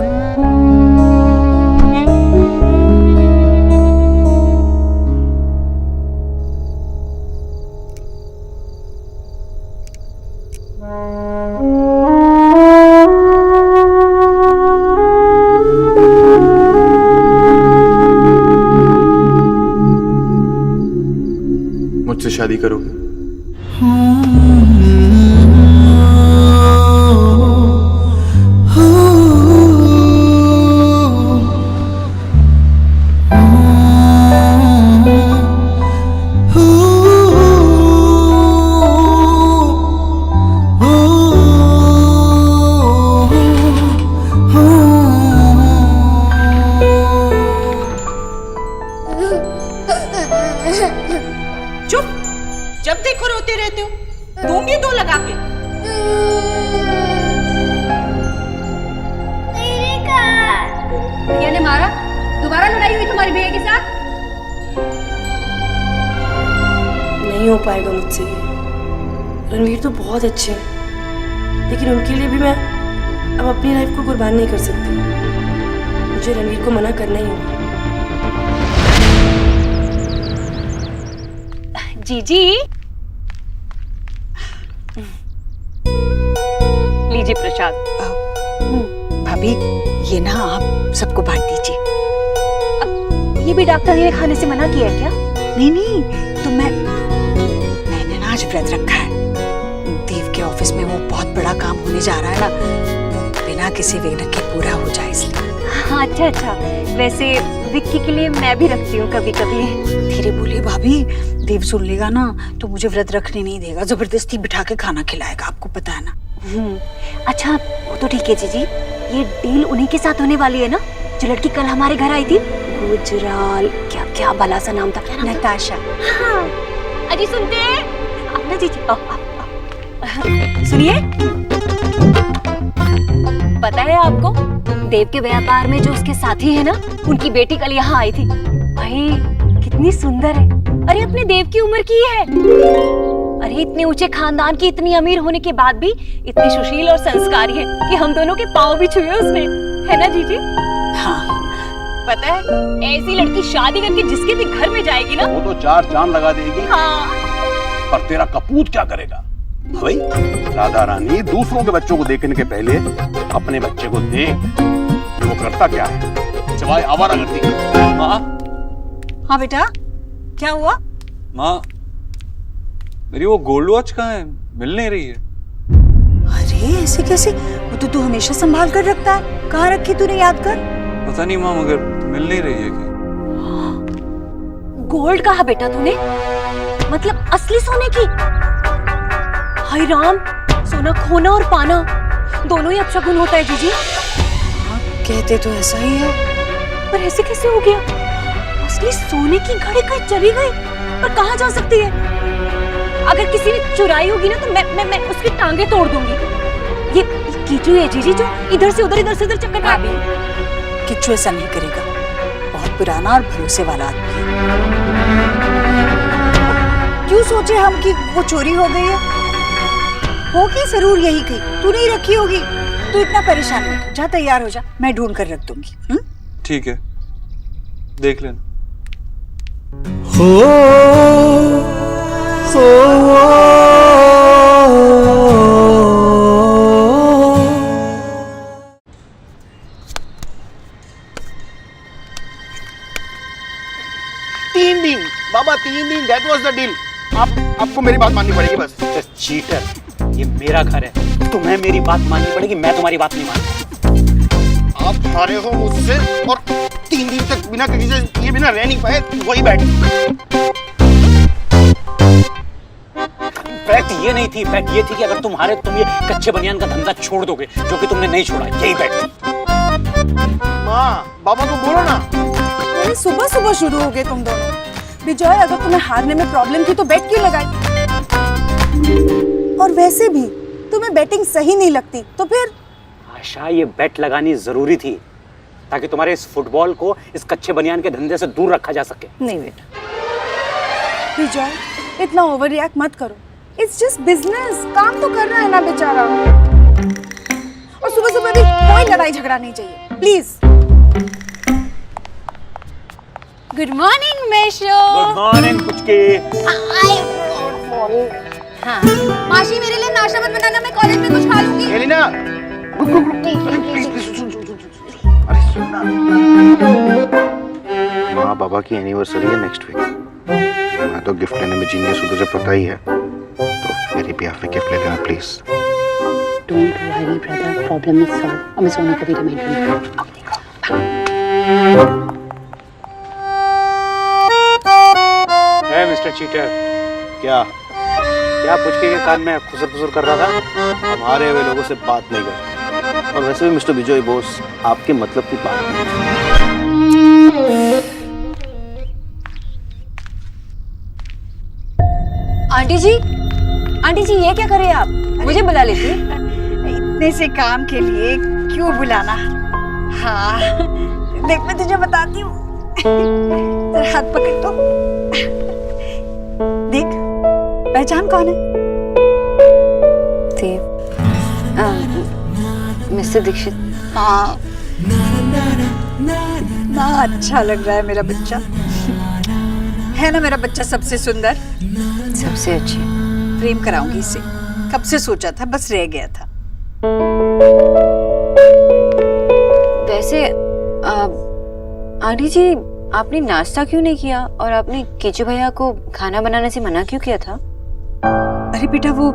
मुझसे शादी करोगे? चुप, जब देखो रोते रहते हो। दूंगी दो लगा के। भैया ने मारा? दोबारा लड़ाई हुई तुम्हारी भैया के साथ? नहीं हो पाएगा मुझसे ये। रणवीर तो बहुत अच्छे हैं, लेकिन उनके लिए भी मैं अब अपनी लाइफ को कुर्बान नहीं कर सकती। मुझे रणवीर को मना करना ही होगा। जीजी लीजिए प्रसाद। भाभी ये ना आप सबको बांट दीजिए। ये भी डॉक्टर ने खाने से मना किया है क्या? नहीं नहीं, तो मैंने ना आज व्रत रखा है। देव के ऑफिस में वो बहुत बड़ा काम होने जा रहा है ना, बिना किसी विघ्न के पूरा हो जाए इसलिए। हाँ अच्छा अच्छा, वैसे विक्की के लिए मैं भी रखती हूँ कभी कभी। धीरे बोलिए भाभी, देव सुन लेगा ना तो मुझे व्रत रखने नहीं देगा, जबरदस्ती बिठा के खाना खिलाएगा, आपको पता है ना। अच्छा वो तो ठीक है जीजी, ये डील उन्हीं के साथ होने वाली है ना जो लड़की कल हमारे घर आई थी? गुजराल, क्या क्या भला सा नाम था, क्या नाम? नताशा। हाँ अजी सुनते हैं आप ना जीजी? सुनिए, पता है आपको देव के व्यापार में जो उसके साथी है ना, उनकी बेटी कल यहाँ आई थी। भाई कितनी सुंदर है, अरे अपने देव की उम्र की है। अरे इतने ऊंचे खानदान की, इतनी अमीर होने के बाद भी इतनी सुशील और संस्कारी है कि हम दोनों के पाँव भी छुए उसने, है ना जीजी? हाँ पता है ऐसी लड़की शादी करके जिसके भी घर में जाएगी ना, वो तो 4 चांद लगा देगी। हाँ। पर तेरा कपूत क्या करेगा? भाई राधा रानी दूसरों के बच्चों को देखने के पहले अपने बच्चे को देख, वो करता क्या है सिवाय आवारागर्दी के। माँ। हाँ बेटा, क्या हुआ? माँ मेरी वो गोल्ड वॉच कहाँ है? मिल नहीं रही है। अरे ऐसे कैसे, वो तो तू हमेशा संभाल कर रखता है, कहाँ रखी तूने याद कर? पता नहीं माँ, मगर मिल नहीं रही है क्या? गोल्ड कहा बेटा तूने? मतलब असली सोने की? हाय राम, सोना खोना और पाना दोनों ही अपशगुन होता है जीजी। हाँ कहते तो ऐसा ही है, पर ऐसे कैसे हो गया? असली सोने की घड़ी कहीं चली गई, पर कहाँ जा सकती है? अगर किसी ने चुराई होगी ना तो मैं उसकी टांगे तोड़ दूंगी। ये कीचू है जीजी जो इधर से उधर चक्कर मारती है। किच्चू ऐसा नहीं करेगा, बहुत पुराना और भरोसे वाला आदमी है। क्यों सोचे हम कि वो चोरी हो गई है? होगी जरूर यही कहीं, तू नहीं रखी होगी। तू इतना परेशान मत हो, जा तैयार हो जा, मैं ढूंढ कर रख दूंगी। ठीक है, देख लेना। तीन दिन बाबा, 3 दिन, दैट वाज द डील। आपको मेरी बात माननी पड़ेगी बस। चीटर, ये मेरा घर है, तुम्हें मेरी बात माननी पड़ेगी, मैं तुम्हारी बात नहीं मानता। आप हारे हो मुझसे और 3 दिन तक बिना किसी से ये बिना रह नहीं पाए, वही बैठ। फैक्ट ये नहीं थी, फैक्ट ये थी कि अगर तुम हारे तुम ये कच्चे बनियान का धंधा छोड़ दोगे, जो कि तुमने नहीं छोड़ा, यही फैक्ट थी। माँ बाबा को बोलो ना। अरे सुबह सुबह शुरू हो गए तुम दोनों। विजय, अगर तुम्हें हारने में प्रॉब्लम थी तो बेट क्यों लगाई? और वैसे भी तुम्हें बैटिंग सही नहीं लगती, तो फिर? आशा, ये बेट लगानी जरूरी थी ताकि तुम्हारे इस फुटबॉल को इस कच्चे बनियान के धंधे से दूर रखा जा सके। नहीं बेटा विजय, इतना ओवर रिएक्ट मत करो। इट्स जस्ट बिजनेस, काम तो करना है ना बेचारा। और सुबह सुबह भी कोई लड़ाई झगड़ा नहीं चाहिए, प्लीज। गुड मॉर्निंग मेशो। गुड मॉर्निंग पुचके। हाँ माशी, मेरे लिए नाश्ता मत बनाना, मैं कॉलेज में कुछ खा लूंगी। एलिना, रुक रुक रुक, प्लीज प्लीज सुन। अरे सुन ना, माँ बाबा की एनिवर्सरी है नेक्स्ट वीक। मैं तो गिफ्ट लेने में जीनियस हूँ, तुझे पता ही है, तो मेरी भी आपसे गिफ्ट ले लेना please. Don't worry brother, problem is solve. अब मैं सोने को भी रिमाइंड करूंगा। अब देखो मिस्टर चीटर, क्या पुचके के कान में खुसर खुसर कर रहा था? हमारे हुए लोगों से बात नहीं करते, और वैसे भी मिस्टर विजय बोस आपके मतलब की बात नहीं। आंटी जी ये क्या कर रहे हैं आप? मुझे बुला लेती। इतने से काम के लिए क्यों बुलाना? हाँ देख मैं तुझे बताती हूँ। तेरा हाथ पकड़ तो देख, पहचान कौन है? देव, मिस्टर दीक्षित। हाँ ना, अच्छा लग रहा है मेरा बच्चा, है ना मेरा बच्चा सबसे सुंदर, सबसे अच्छी। प्रेम कराऊंगी इसे, कब से सोचा था, बस रह गया था। वैसे आंटी जी, आपने नाश्ता क्यों नहीं किया और आपने केचू भैया को खाना बनाने से मना क्यों किया था? अरे बेटा, वो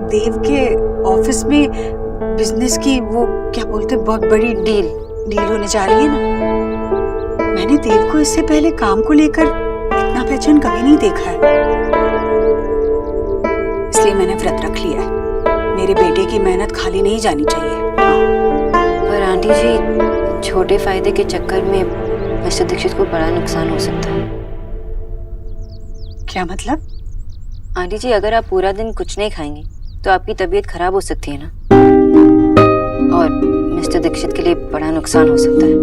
देव के ऑफिस में बिजनेस की वो क्या बोलते हैं, बहुत बड़ी डील होने जा रही है ना। मैंने देव को इससे पहले काम को लेकर इतना बेचैन कभी नहीं देखा है, इसलिए मैंने व्रत रख लिया है। मेरे बेटे की मेहनत खाली नहीं जानी चाहिए। पर आंटी जी, छोटे फायदे के चक्कर में मिस्टर दीक्षित को बड़ा नुकसान हो सकता है। क्या मतलब? आंटी जी, अगर आप पूरा दिन कुछ नहीं खाएंगे तो आपकी तबीयत खराब हो सकती है ना, और मिस्टर दीक्षित के लिए बड़ा नुकसान हो सकता है।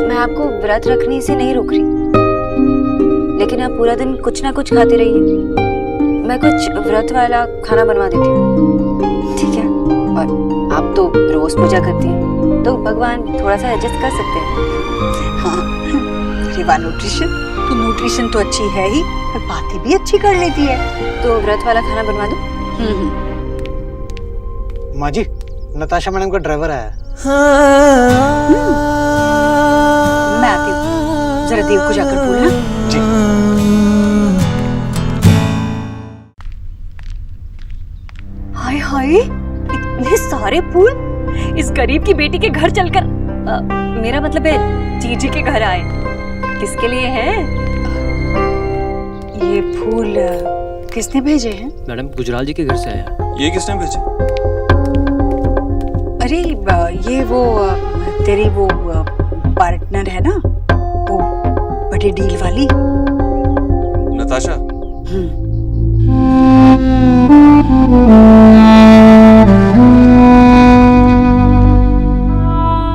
मैं आपको व्रत रखने से नहीं रोक रही, लेकिन आप पूरा दिन कुछ ना कुछ खाते रहिए। मैं कुछ व्रत वाला खाना बनवा देती हूँ, ठीक है? और आप तो रोज पूजा करती हैं, तो भगवान थोड़ा सा एडजस्ट कर सकते हैं। हाँ, रेवा न्यूट्रिशन, तो न्यूट्रिशन तो अच्छी है ही, पर बातें भी अच्छी कर लेती है। तो व्रत वाला खाना बनवा दो। माँ जी, नताशा मैडम का ड्राइवर आया है। मैं आती हूँ, जरा देव को जाकर बोलना। जी। हाय हाय, इतने सारे फूल इस गरीब की बेटी के घर चलकर, मेरा मतलब है जीजी के घर आए। किसके लिए हैं? ये फूल किसने भेजे हैं? मैडम, गुजराल जी के घर से आया। ये किसने भेजे? अरे ये वो तेरी वो पार्टनर है ना, वो बड़ी डील वाली नताशा।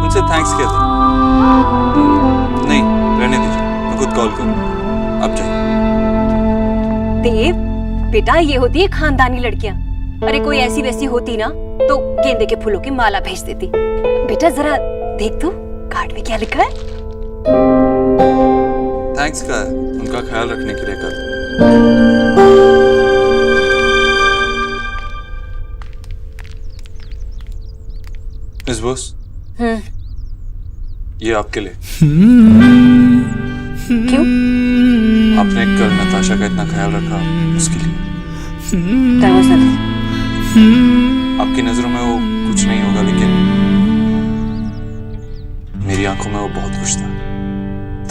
उनसे थैंक्स कह दो। नहीं, रहने दीजिए, मैं खुद कॉल करूँ। आप जाइए। देव बेटा, ये होती है खानदानी लड़कियां। अरे कोई ऐसी वैसी होती ना तो गेंदे के फूलों की माला भेज देती। बेटा जरा देख तो कार्ड में क्या लिखा है। थैंक्स का है, उनका ख्याल रखने के लिए कर। मिस बोस, ये आपके लिए। क्यों? आपने कल नताशा का इतना ख्याल रखा, उसके लिए। आपकी नजरों में वो कुछ नहीं होगा, लेकिन मेरी आंखों में वो बहुत खुश था।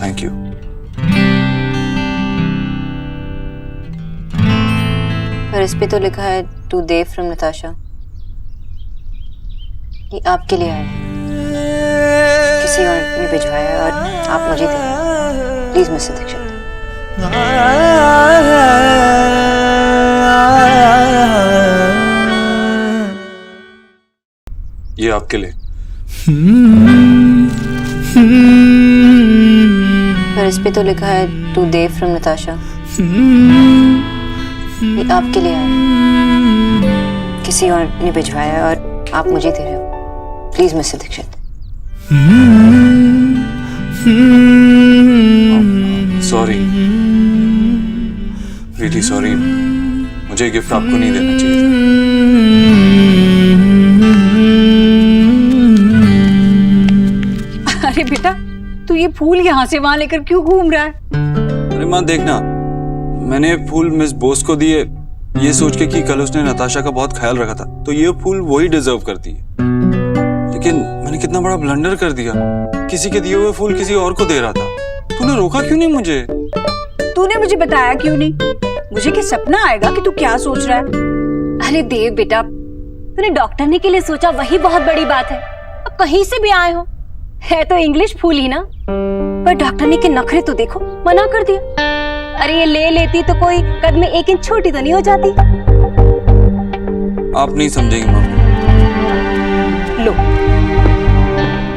Thank you. पर इस पे तो लिखा है टू देव फ्रॉम नताशा। ये आपके लिए आया है, किसी और ने भिजवाया है और आप मुझे दे रहे हैं। Please mister Dikshit. ये आपके लिए। पर इस पे तो लिखा है टू देव फ्रॉम नताशा। ये आपके लिए आया है, किसी और ने भिजवाया है और आप मुझे दे रहे हो। Please mister Dikshit. Sorry, really sorry, मुझे गिफ्ट आपको नहीं देना चाहिए था। अरे बेटा, तू ये फूल यहाँ से वहां लेकर क्यों घूम रहा है? अरे माँ देखना, मैंने फूल मिस बोस को दिए ये सोच के कि कल उसने नताशा का बहुत ख्याल रखा था, तो ये फूल वही डिजर्व करती है। लेकिन मैंने कितना बड़ा ब्लंडर कर दिया, किसी के दिए हुए फूल किसी और को दे रहा था। तूने रोका क्यों नहीं मुझे? तूने मुझे बताया क्यों नहीं? मुझे क्या सपना आएगा कि तू क्या सोच रहा है? अरे देव बेटा, तूने डॉक्टरनी के लिए सोचा, वही बहुत बड़ी बात है। अब कहीं से भी आए हो, है तो इंग्लिश फूल ही ना, पर डॉक्टरनी के नखरे तो देखो, मना कर दिया। अरे ये ले लेती तो कोई कद में 1 इंच छोटी तो नहीं हो जाती। आप नहीं समझेंगी मम्मी। लो,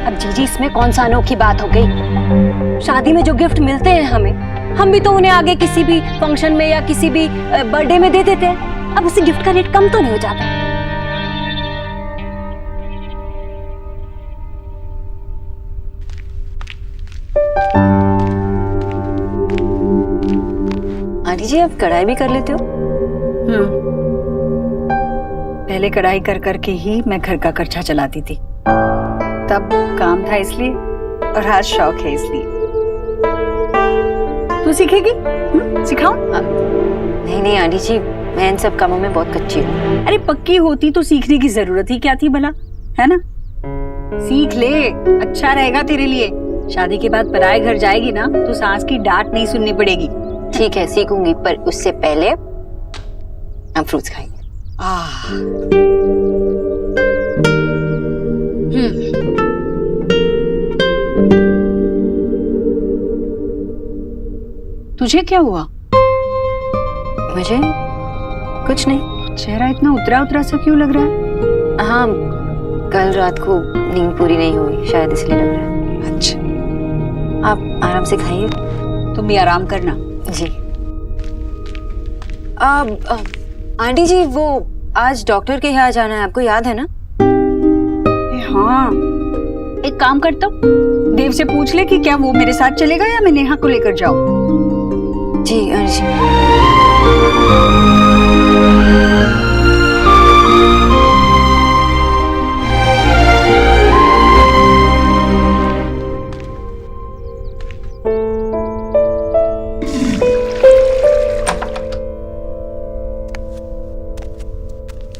अब जीजी इसमें कौन सा अनोखी बात हो गई? शादी में जो गिफ्ट मिलते हैं हमें, हम भी तो उन्हें आगे किसी भी फंक्शन में या किसी भी बर्थडे में दे देते हैं। अब उसी गिफ्ट का रेट कम तो नहीं हो जाता? आंटी जी, आप कढ़ाई भी कर लेते हो? पहले कढ़ाई कर करके ही मैं घर का खर्चा चलाती थी, तब काम था इसलिए, और आज शौक है इसलिए। तू सीखेगी? सिखाऊं? नहीं नहीं आंटी जी, मैं इन सब कामों में बहुत कच्ची हूँ। अरे पक्की होती तो सीखने की जरूरत ही क्या थी भला, है ना? सीख ले, अच्छा रहेगा तेरे लिए। शादी के बाद पराए घर जाएगी ना तो सास की डांट नहीं सुननी पड़ेगी। ठीक है, सीखूंगी, पर उससे पहले हम फ्रूट्स खाएंगे। तुझे क्या हुआ? मुझे कुछ नहीं। चेहरा इतना उतरा उतरा सा क्यों लग रहा है? हाँ, कल रात को नींद पूरी नहीं हुई, शायद इसलिए लग रहा है। अच्छा, आप आराम से खाइए। तुम भी आराम करना। जी। आंटी जी, वो आज डॉक्टर के यहाँ जाना है, आपको याद है ना? हाँ, एक काम करता हूँ, देव से पूछ ले कि क्या वो मेरे साथ चलेगा या मैं नेहा को लेकर जाऊँ। जी आंटी जी।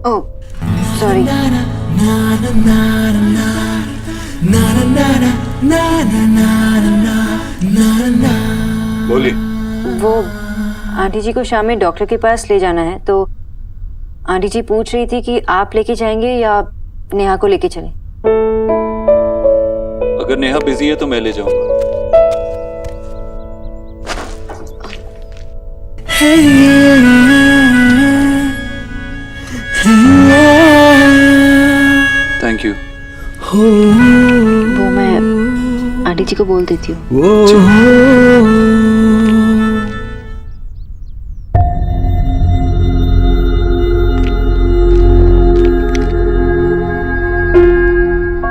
ओह, सॉरी। बोलिए। वो आंटी जी को शाम में डॉक्टर के पास ले जाना है, तो आंटी जी पूछ रही थी कि आप लेके जाएंगे या नेहा को लेके चलें। अगर नेहा बिजी है तो मैं ले जाऊंगा। Thank you. वो मैं आंटी जी को बोल देती हूँ।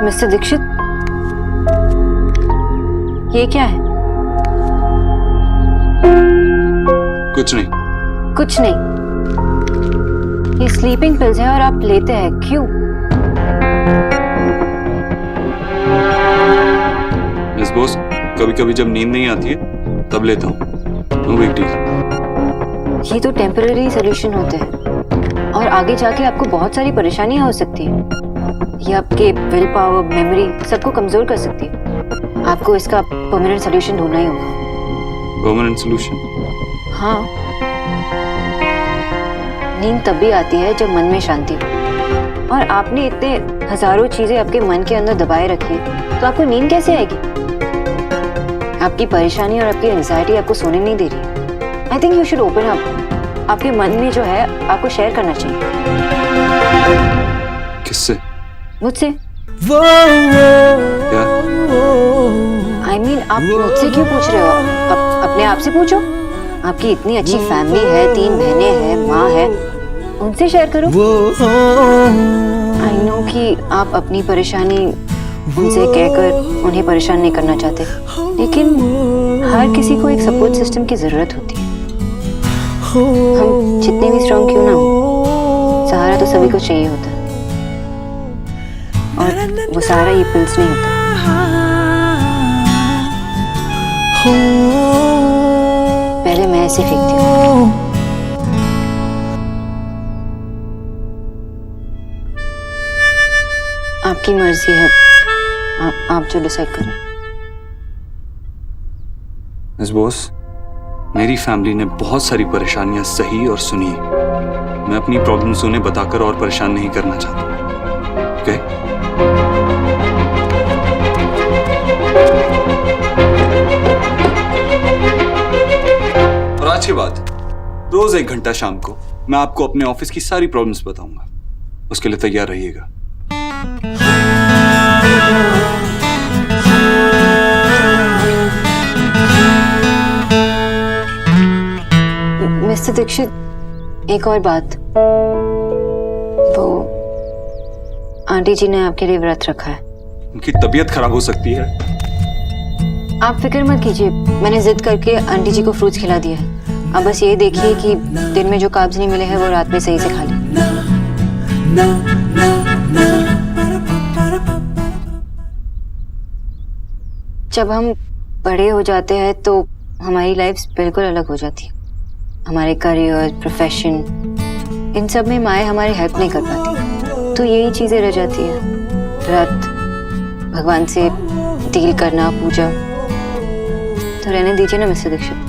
मिस्टर दीक्षित, ये क्या है? कुछ नहीं। कुछ नहीं? ये स्लीपिंग पिल्स हैं और आप लेते हैं, क्यों? मिस बॉस, कभी कभी जब नींद नहीं आती है तब लेता हूँ, नो बिग डील। ये तो टेम्पररी सोल्यूशन होते हैं और आगे जाके आपको बहुत सारी परेशानियां हो सकती हैं। ये आपके विल पावर, मेमोरी सबको कमजोर कर सकती है। आपको इसका परमानेंट सोल्यूशन ढूंढना ही होगा। Permanent solution? हाँ, नींद तब भी आती है जब मन में शांति हो, और आपने इतने हजारों चीजें आपके मन के अंदर दबाए रखी, तो आपको नींद कैसे आएगी? आपकी परेशानी और आपकी एंजाइटी आपको सोने नहीं दे रही। I think you should open up. आपके मन में जो है आपको शेयर करना चाहिए। किससे? मुझसे। क्या? I mean, आप मुझसे क्यों पूछ रहे हो? अपने आप से पूछो। आपकी इतनी अच्छी फैमिली है, 3 बहनें हैं, माँ है, उनसे शेयर करो। आई नो कि आप अपनी परेशानी उनसे कहकर उन्हें परेशान नहीं करना चाहते, लेकिन हर किसी को एक सपोर्ट सिस्टम की जरूरत होती है। हम जितने भी स्ट्रॉन्ग क्यों ना हो, सहारा तो सभी को चाहिए होता है, और वो सहारा ये पिल्स नहीं होता। पहले मैं ऐसे फेंकती हूँ। आपकी मर्जी है, आप जो डिसाइड करें। मिस बॉस, मेरी फैमिली ने बहुत सारी परेशानियां सही और सुनी। मैं अपनी प्रॉब्लम्स उन्हें बताकर और परेशान नहीं करना चाहता। ओके? और आज के बाद रोज 1 घंटा शाम को मैं आपको अपने ऑफिस की सारी प्रॉब्लम्स बताऊंगा। उसके लिए तैयार रहिएगा। मिस्टर दीक्षित, एक और बात, वो आंटी जी ने आपके लिए व्रत रखा है। उनकी तबीयत खराब हो सकती है। आप फिक्र मत कीजिए, मैंने जिद करके आंटी जी को फ्रूट्स खिला दिया है। अब बस ये देखिए कि दिन में जो कार्ब्स नहीं मिले हैं वो रात में सही से खा लें। जब हम बड़े हो जाते हैं तो हमारी लाइफ बिल्कुल अलग हो जाती है। हमारे करियर, प्रोफेशन, इन सब में माएँ हमारी हेल्प नहीं कर पाती, तो यही चीजें रह जाती है। व्रत, भगवान से डील करना, पूजा, तो रहने दीजिए ना मिस्टर दीक्षित।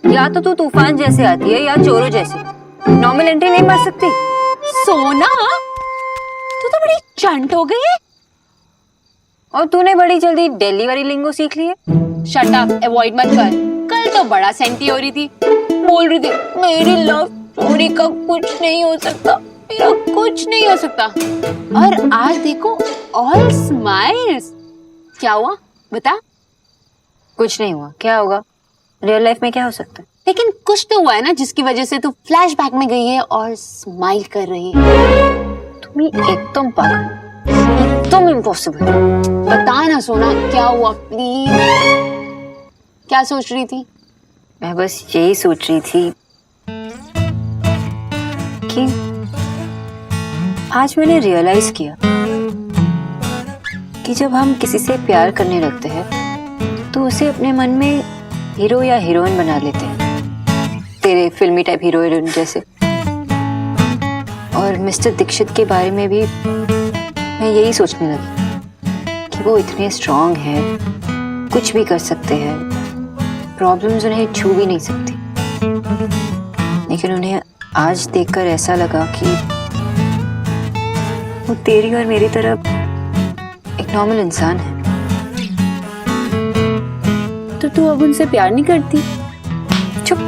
या तो तू तूफान जैसे आती है या चोरों जैसे, नॉर्मल एंट्री नहीं मार सकती। सोना, तू तो बड़ी चंट हो गई है। और तूने बड़ी जल्दी दिल्ली वाली लिंगो सीख ली है। शट अप, अवॉइड मत कर। कल तो बड़ा सेंटी हो रही थी, बोल रही थी मेरी लव स्टोरी का कुछ नहीं हो सकता, मेरा कुछ नहीं हो सकता। और आज देखो ऑल स्माइल्स। क्या हुआ बता? कुछ नहीं हुआ, क्या होगा? रियल लाइफ में क्या हो सकता है? लेकिन कुछ तो हुआ है ना, जिसकी वजह से तू फ्लैशबैक में गई है और स्माइल कर रही है। तुम एकदम पागल, एकदम इम्पॉसिबल। बता ना सोना, क्या हुआ प्लीज? क्या सोच रही थी? मैं बस यही सोच रही थी कि आज मैंने रियलाइज किया कि जब हम किसी से प्यार करने लगते हैं तो उसे अपने मन में हीरो या हीरोइन बना लेते हैं, तेरे फिल्मी टाइप हीरो हीरोइन जैसे। और मिस्टर दीक्षित के बारे में भी मैं यही सोचने लगी कि वो इतने स्ट्रांग हैं, कुछ भी कर सकते हैं, प्रॉब्लम्स उन्हें छू भी नहीं सकती। लेकिन उन्हें आज देखकर ऐसा लगा कि वो तेरी और मेरी तरह एक नॉर्मल इंसान है। तो तू अब उनसे प्यार नहीं करती? चुप।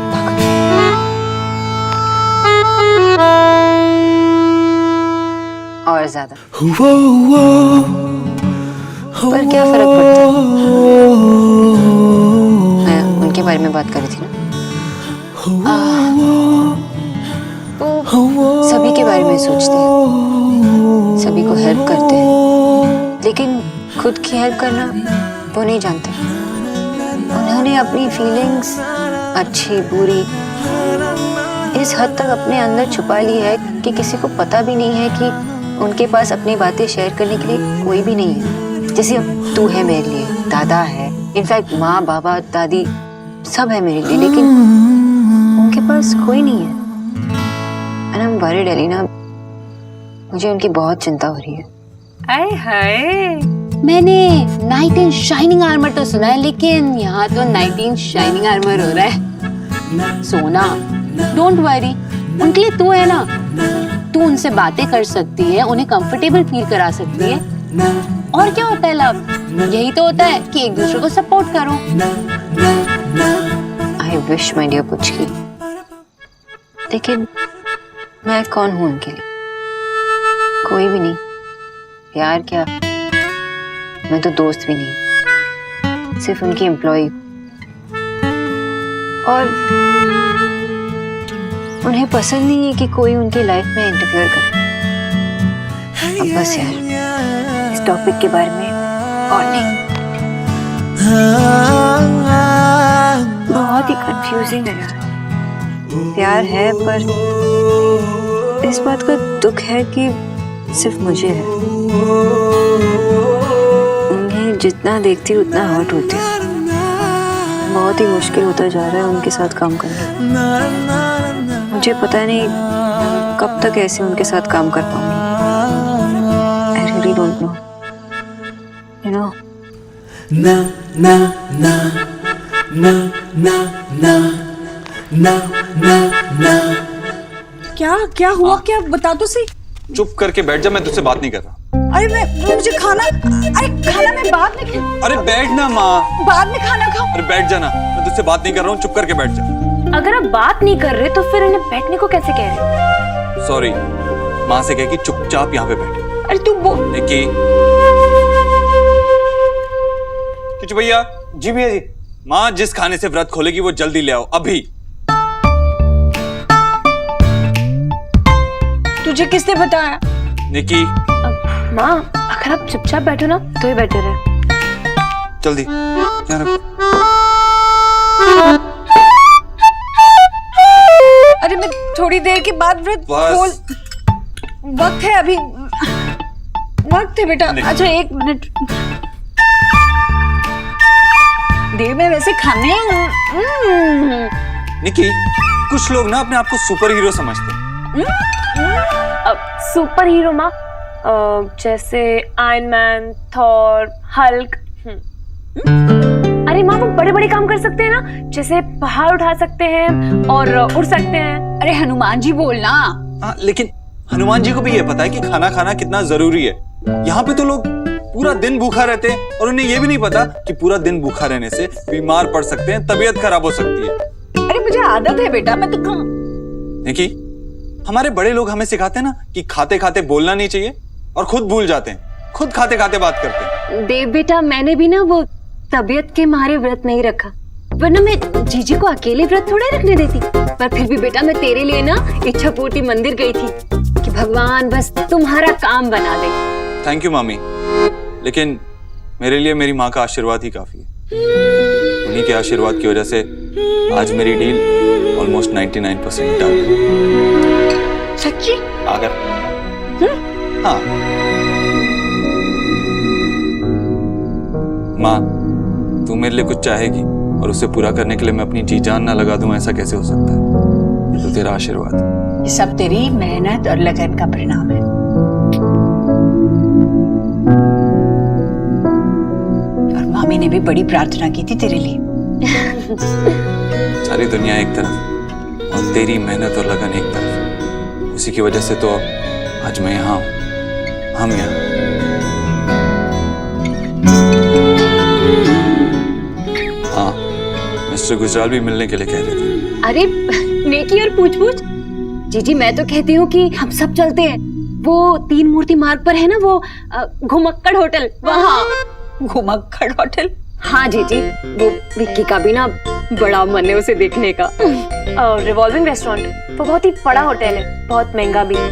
और ज्यादा। पर क्या फर्क पड़ता है? मैं उनके बारे में बात कर रही थी ना। वो सभी के बारे में सोचते हैं, सभी को हेल्प करते हैं, लेकिन खुद की हेल्प करना वो नहीं जानते। उन्होंने अपनी फीलिंग्स, अच्छी बुरी, इस हद तक अपने अंदर छुपा ली है कि किसी को पता भी नहीं है कि उनके पास अपनी बातें शेयर करने के लिए कोई भी नहीं है। जैसे अब तू है मेरे लिए, दादा है, इनफैक्ट माँ, बाबा, दादी सब है मेरे लिए, लेकिन उनके पास कोई नहीं है। And I'm worried, एलिना, मुझे उनकी बहुत चिंता हो रही है। आए हाय, मैंने नाइट इन शाइनिंग आर्मर तो सुना है, लेकिन यहाँ तो नाइट इन शाइनिंग आर्मर हो रहा है। सोना, डोंट वरी, उनके लिए तू है ना, तू उनसे बातें कर सकती है, उन्हें कंफर्टेबल फील करा सकती है। और क्या होता है लव? यही तो होता है कि एक दूसरे को सपोर्ट करो। I wish my dear Puchki, लेकिन मैं कौन हूँ उनके लिए? कोई भी नहीं। प्यार क्या, मैं तो दोस्त भी नहीं, सिर्फ उनकी एम्प्लॉय। और उन्हें पसंद नहीं है कि कोई उनकी लाइफ में इंटरफेयर करे। अब बस यार, इस टॉपिक के बारे में और नहीं। बहुत ही कंफ्यूजिंग है यार। प्यार है, पर इस बात का दुख है कि सिर्फ मुझे है। उन्हें जितना देखती हूँ उतना हर्ट होती हूँ। बहुत ही मुश्किल होता जा रहा है उनके साथ काम करना। मुझे पता नहीं कब तक ऐसे उनके साथ काम कर पाऊंगी। I really don't know. You know? ना ना ना ना ना ना ना ना ना। क्या क्या हुआ? क्या बता तो सही। चुप करके बैठ जा, मैं तुझसे बात नहीं कर रहा। अरे मुझे खाना, अरे खाना मैं बाद में खाऊं। अरे बैठ ना माँ। बाद में खाना खाऊं। अरे बैठ जा ना, मैं तुझसे बात नहीं कर रहा हूँ, चुप करके बैठ जा। अगर आप बात नहीं कर रहे तो फिर इन्हें बैठने को कैसे कह रहे? सॉरी, माँ से कह कि चुपचाप यहाँ पे बैठ। अरे तू वो निकी। किचू भैया। जी भैया जी। माँ जिस खाने से व्रत खोलेगी वो जल्दी ले आओ अभी। तुझे किसने बताया? निकी। माँ अगर आप चुपचाप बैठो ना तो ही बेटर है। जल्दी यहाँ रखो। अरे मैं थोड़ी देर के बाद व्रत खोल। वक्त है अभी, वक्त है बेटा। अच्छा 1 मिनट। देर में वैसे खाने। निकी, कुछ लोग ना अपने आप को सुपर हीरो समझते हैं। सुपर हीरो माँ जैसे आयरन मैन, थॉर, हल्क। अरे माँ वो बड़े बड़े काम कर सकते हैं ना, जैसे पहाड़ उठा सकते हैं और उड़ सकते हैं। अरे हनुमान जी बोलना। हाँ, लेकिन हनुमान जी को भी ये पता है कि खाना खाना कितना जरूरी है। यहाँ पे तो लोग पूरा दिन भूखा रहते हैं और उन्हें ये भी नहीं पता कि पूरा दिन भूखा रहने से बीमार पड़ सकते हैं, तबीयत खराब हो सकती है। अरे मुझे आदत है बेटा, मैं तो देखिए, हमारे बड़े लोग हमें सिखाते हैं ना कि खाते खाते बोलना नहीं चाहिए और खुद भूल जाते हैं, खुद खाते खाते बात करते हैं। देव बेटा मैंने भी ना वो तबीयत के मारे व्रत नहीं रखा, वरना मैं जीजी को अकेले व्रत थोड़ा रखने देती। पर फिर भी बेटा मैं तेरे लिए ना इच्छा पूर्ति मंदिर गई थी कि भगवान बस तुम्हारा काम बना दे। थैंक यू मामी, लेकिन मेरे लिए मेरी माँ का आशीर्वाद ही काफी है। उन्हीं के आशीर्वाद की वजह से आज मेरी डील ऑलमोस्ट 99% डन है। सच्ची? अगर हाँ माँ, तू मेरे लिए कुछ चाहेगी और उसे पूरा करने के लिए मैं अपनी जी जान ना लगा दूं, ऐसा कैसे हो सकता है? ये तो तेरा आशीर्वाद है। ये सब तेरी मेहनत और लगन का परिणाम है। और मामी ने भी बड़ी प्रार्थना की थी तेरे लिए। सारी दुनिया एक तरफ और तेरी मेहनत और लगन एक तरफ, उसी की वजह से तो आज मैं यहाँ हूँ, हम यहाँ। हाँ, मिस्टर गुजराल भी मिलने के लिए कह रहे थे। अरे नेकी और पूछ पूछ। जीजी मैं तो कहती हूँ कि हम सब चलते हैं, वो 3 मूर्ति मार्ग पर है ना वो घुमक्कड़ होटल, वहाँ। घुमक्कड़ होटल? हाँ जीजी, वो विक्की का भी ना बड़ा मन है उसे देखने का। और रिवॉल्विंग रेस्टोरेंट, वो बहुत ही बड़ा होटल है, बहुत महंगा भी है।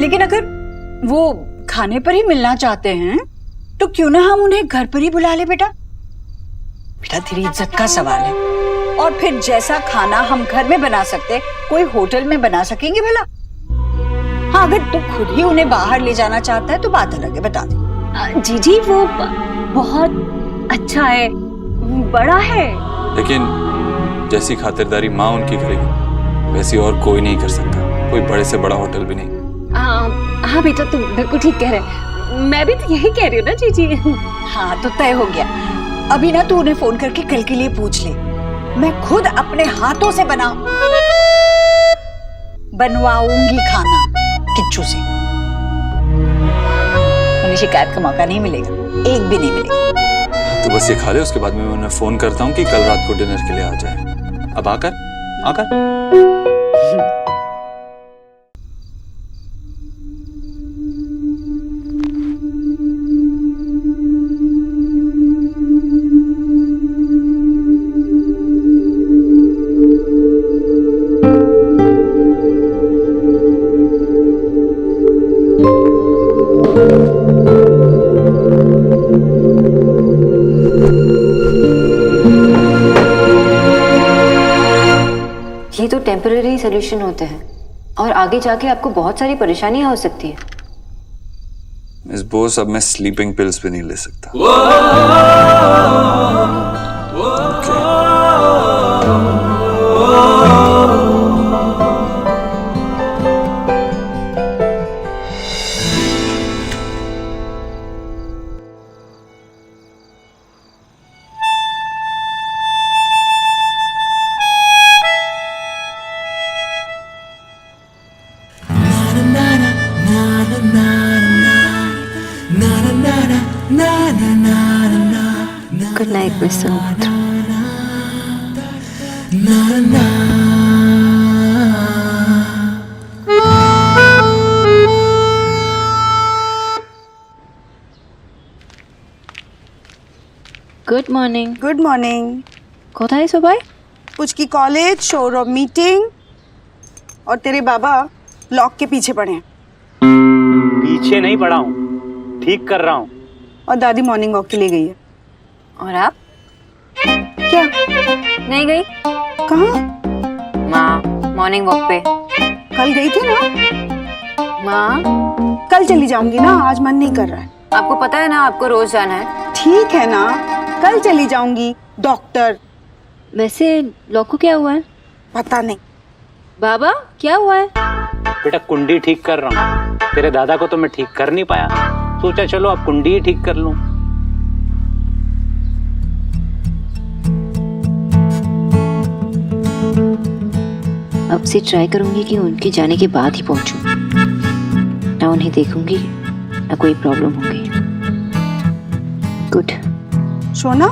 लेकिन अगर वो खाने पर ही मिलना चाहते हैं तो क्यों ना हम उन्हें घर पर ही बुला ले बेटा। बेटा तेरी इज्जत का सवाल है। और फिर जैसा खाना हम घर में बना सकते कोई होटल में बना सकेंगे भला? हाँ, अगर तू खुद ही उन्हें बाहर ले जाना चाहता है तो बात अलग है, बता दे। जीजी वो बहुत अच्छा है, बड़ा है। लेकिन जैसी खातिरदारी माँ उनकी करेगी वैसी और कोई नहीं कर सकता, कोई बड़े से बड़ा होटल भी नहीं। हाँ बेटा तुम बिल्कुल ठीक कह रहे, मैं भी तो यही कह रही हूँ ना जीजी। हाँ तो तय हो गया। अभी ना तू उन्हें फोन करके कल के लिए पूछ ले, मैं खुद अपने हाथों से बनवाऊंगी खाना किच्चू से। उन्हें शिकायत का मौका नहीं मिलेगा, एक भी नहीं मिलेगा। तो बस ये खा ले, उसके बाद में मैं उन्हें फोन करता हूँ कि कल रात को डिनर के लिए आ जाए। अब आकर ये तो टेम्पररी सोल्यूशन होते हैं और आगे जाके आपको बहुत सारी परेशानियां हो सकती है। मिस बोस, अब मैं स्लीपिंग पिल्स भी नहीं ले सकता। Good night mister Malhotra. Good morning. Good morning. কোথায় সবাই? पुचकी कॉलेज, शोर ऑफ मीटिंग, और तेरे बाबा लॉक के पीछे पड़े हैं। पीछे नहीं पड़ा हूँ, ठीक कर रहा हूँ। और दादी मॉर्निंग वॉक के लिए गई है। और आप? क्या? नहीं गई? कहाँ? माँ मॉर्निंग वॉक पे। कल गई थी ना? माँ कल चली जाऊंगी ना, आज मन नहीं कर रहा है। आपको पता है ना आपको रोज जाना है। ठीक है ना, कल चली जाऊंगी। डॉक्टर। वैसे लॉक को क्या हुआ है? पता नहीं। बाबा क्या हुआ है? बेटा कुंडी ठीक कर रहा हूँ। तेरे दादा को तो मैं ठीक कर नहीं पाया, सोचा चलो अब कुंडी ही ठीक कर लूं। अब से ट्राई करूंगी कि उनके जाने के बाद ही पहुंचूं। ना उन्हें देखूंगी ना कोई प्रॉब्लम होगी। गुड। सोना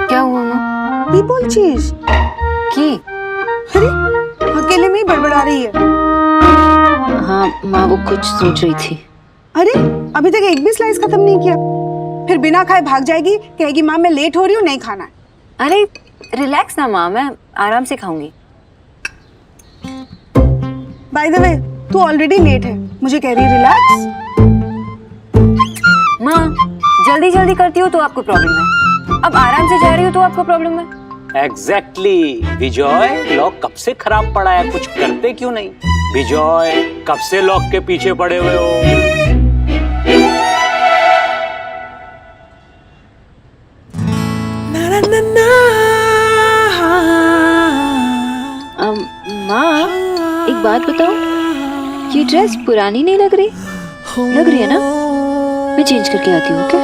क्या हुआ माँ? नहीं बोल चीज की? अरे अकेले में ही बड़बड़ा रही है। हाँ माँ वो कुछ सोच रही थी। अरे अभी तक एक भी स्लाइस खत्म नहीं किया, फिर बिना खाए भाग जाएगी, कहेगी माँ मैं लेट हो रही हूँ, नहीं खाना है। अरे रिलैक्स ना माँ, मैं आराम से खाऊंगी। बाय द वे तू ऑलरेडी लेट है, मुझे कह रही रिलैक्स। माँ जल्दी जल्दी करती हो तो आपको प्रॉब्लम है, अब आराम से जा रही हो तो आपको प्रॉब्लम है। एग्जैक्टली विजय, लॉक कब से खराब पड़ा है, कुछ करते क्यों नहीं? विजय कब से लॉक के पीछे पड़े हुए हो? माँ एक बात बताओ, ये ड्रेस पुरानी नहीं लग रही? लग रही है ना? मैं चेंज करके आती हूँ। ओके?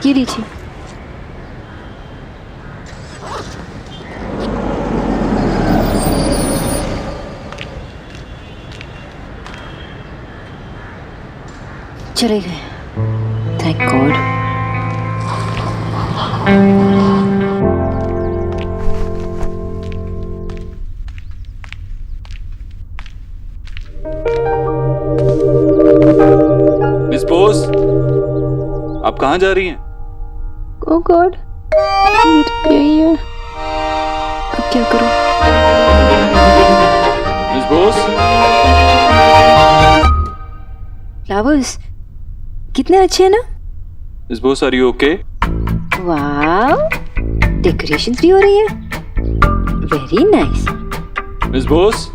ये लीजिए। चले गए, थैंक गॉड। मिस बोस, आप कहाँ जा रही हैं? ओह गॉड, यही है। अब क्या करूं? मिस बोस, फ्लावर्स कितने अच्छे हैं ना? Miss Bose, are you okay? वाह, डेकोरेशंस भी हो रही है। Very nice. Miss Bose,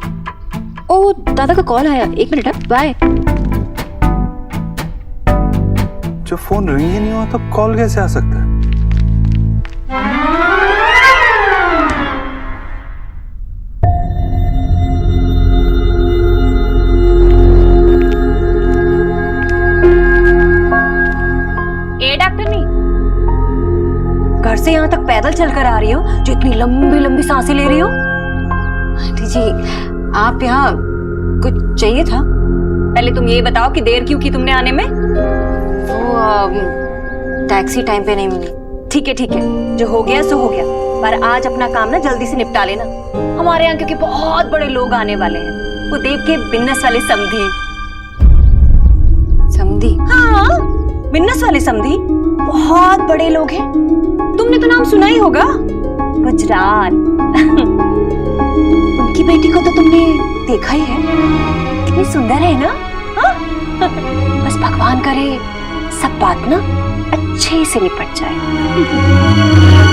oh दादा का कॉल आया, एक मिनट। बाय। जब फोन रिंग ही नहीं हुआ तो कॉल कैसे आ सकता है? घर से यहाँ तक पैदल चलकर आ रही हो, जो इतनी लंबी लंबी सांसें ले रही हो? आंटी जी आप यहाँ कुछ चाहिए था? पहले तुम ये बताओ कि देर क्यों की तुमने आने में? वो टैक्सी टाइम पे नहीं मिली। ठीक है, जो हो गया सो हो गया, पर आज अपना काम ना जल्दी से निपटा लेना। हमारे यहाँ क्योंकि बहुत बड़े लोग आने वाले हैं, वो देव के बिन्नस वाले समधी। समधी? हाँ, बिन्नस वाले समधी बहुत बड़े लोग हैं, तुमने तो नाम सुना ही होगा, गुजराल। उनकी की बेटी को तो तुमने देखा ही है, कितनी सुंदर है ना? हाँ? बस भगवान करे सब बात ना अच्छे से निपट जाए।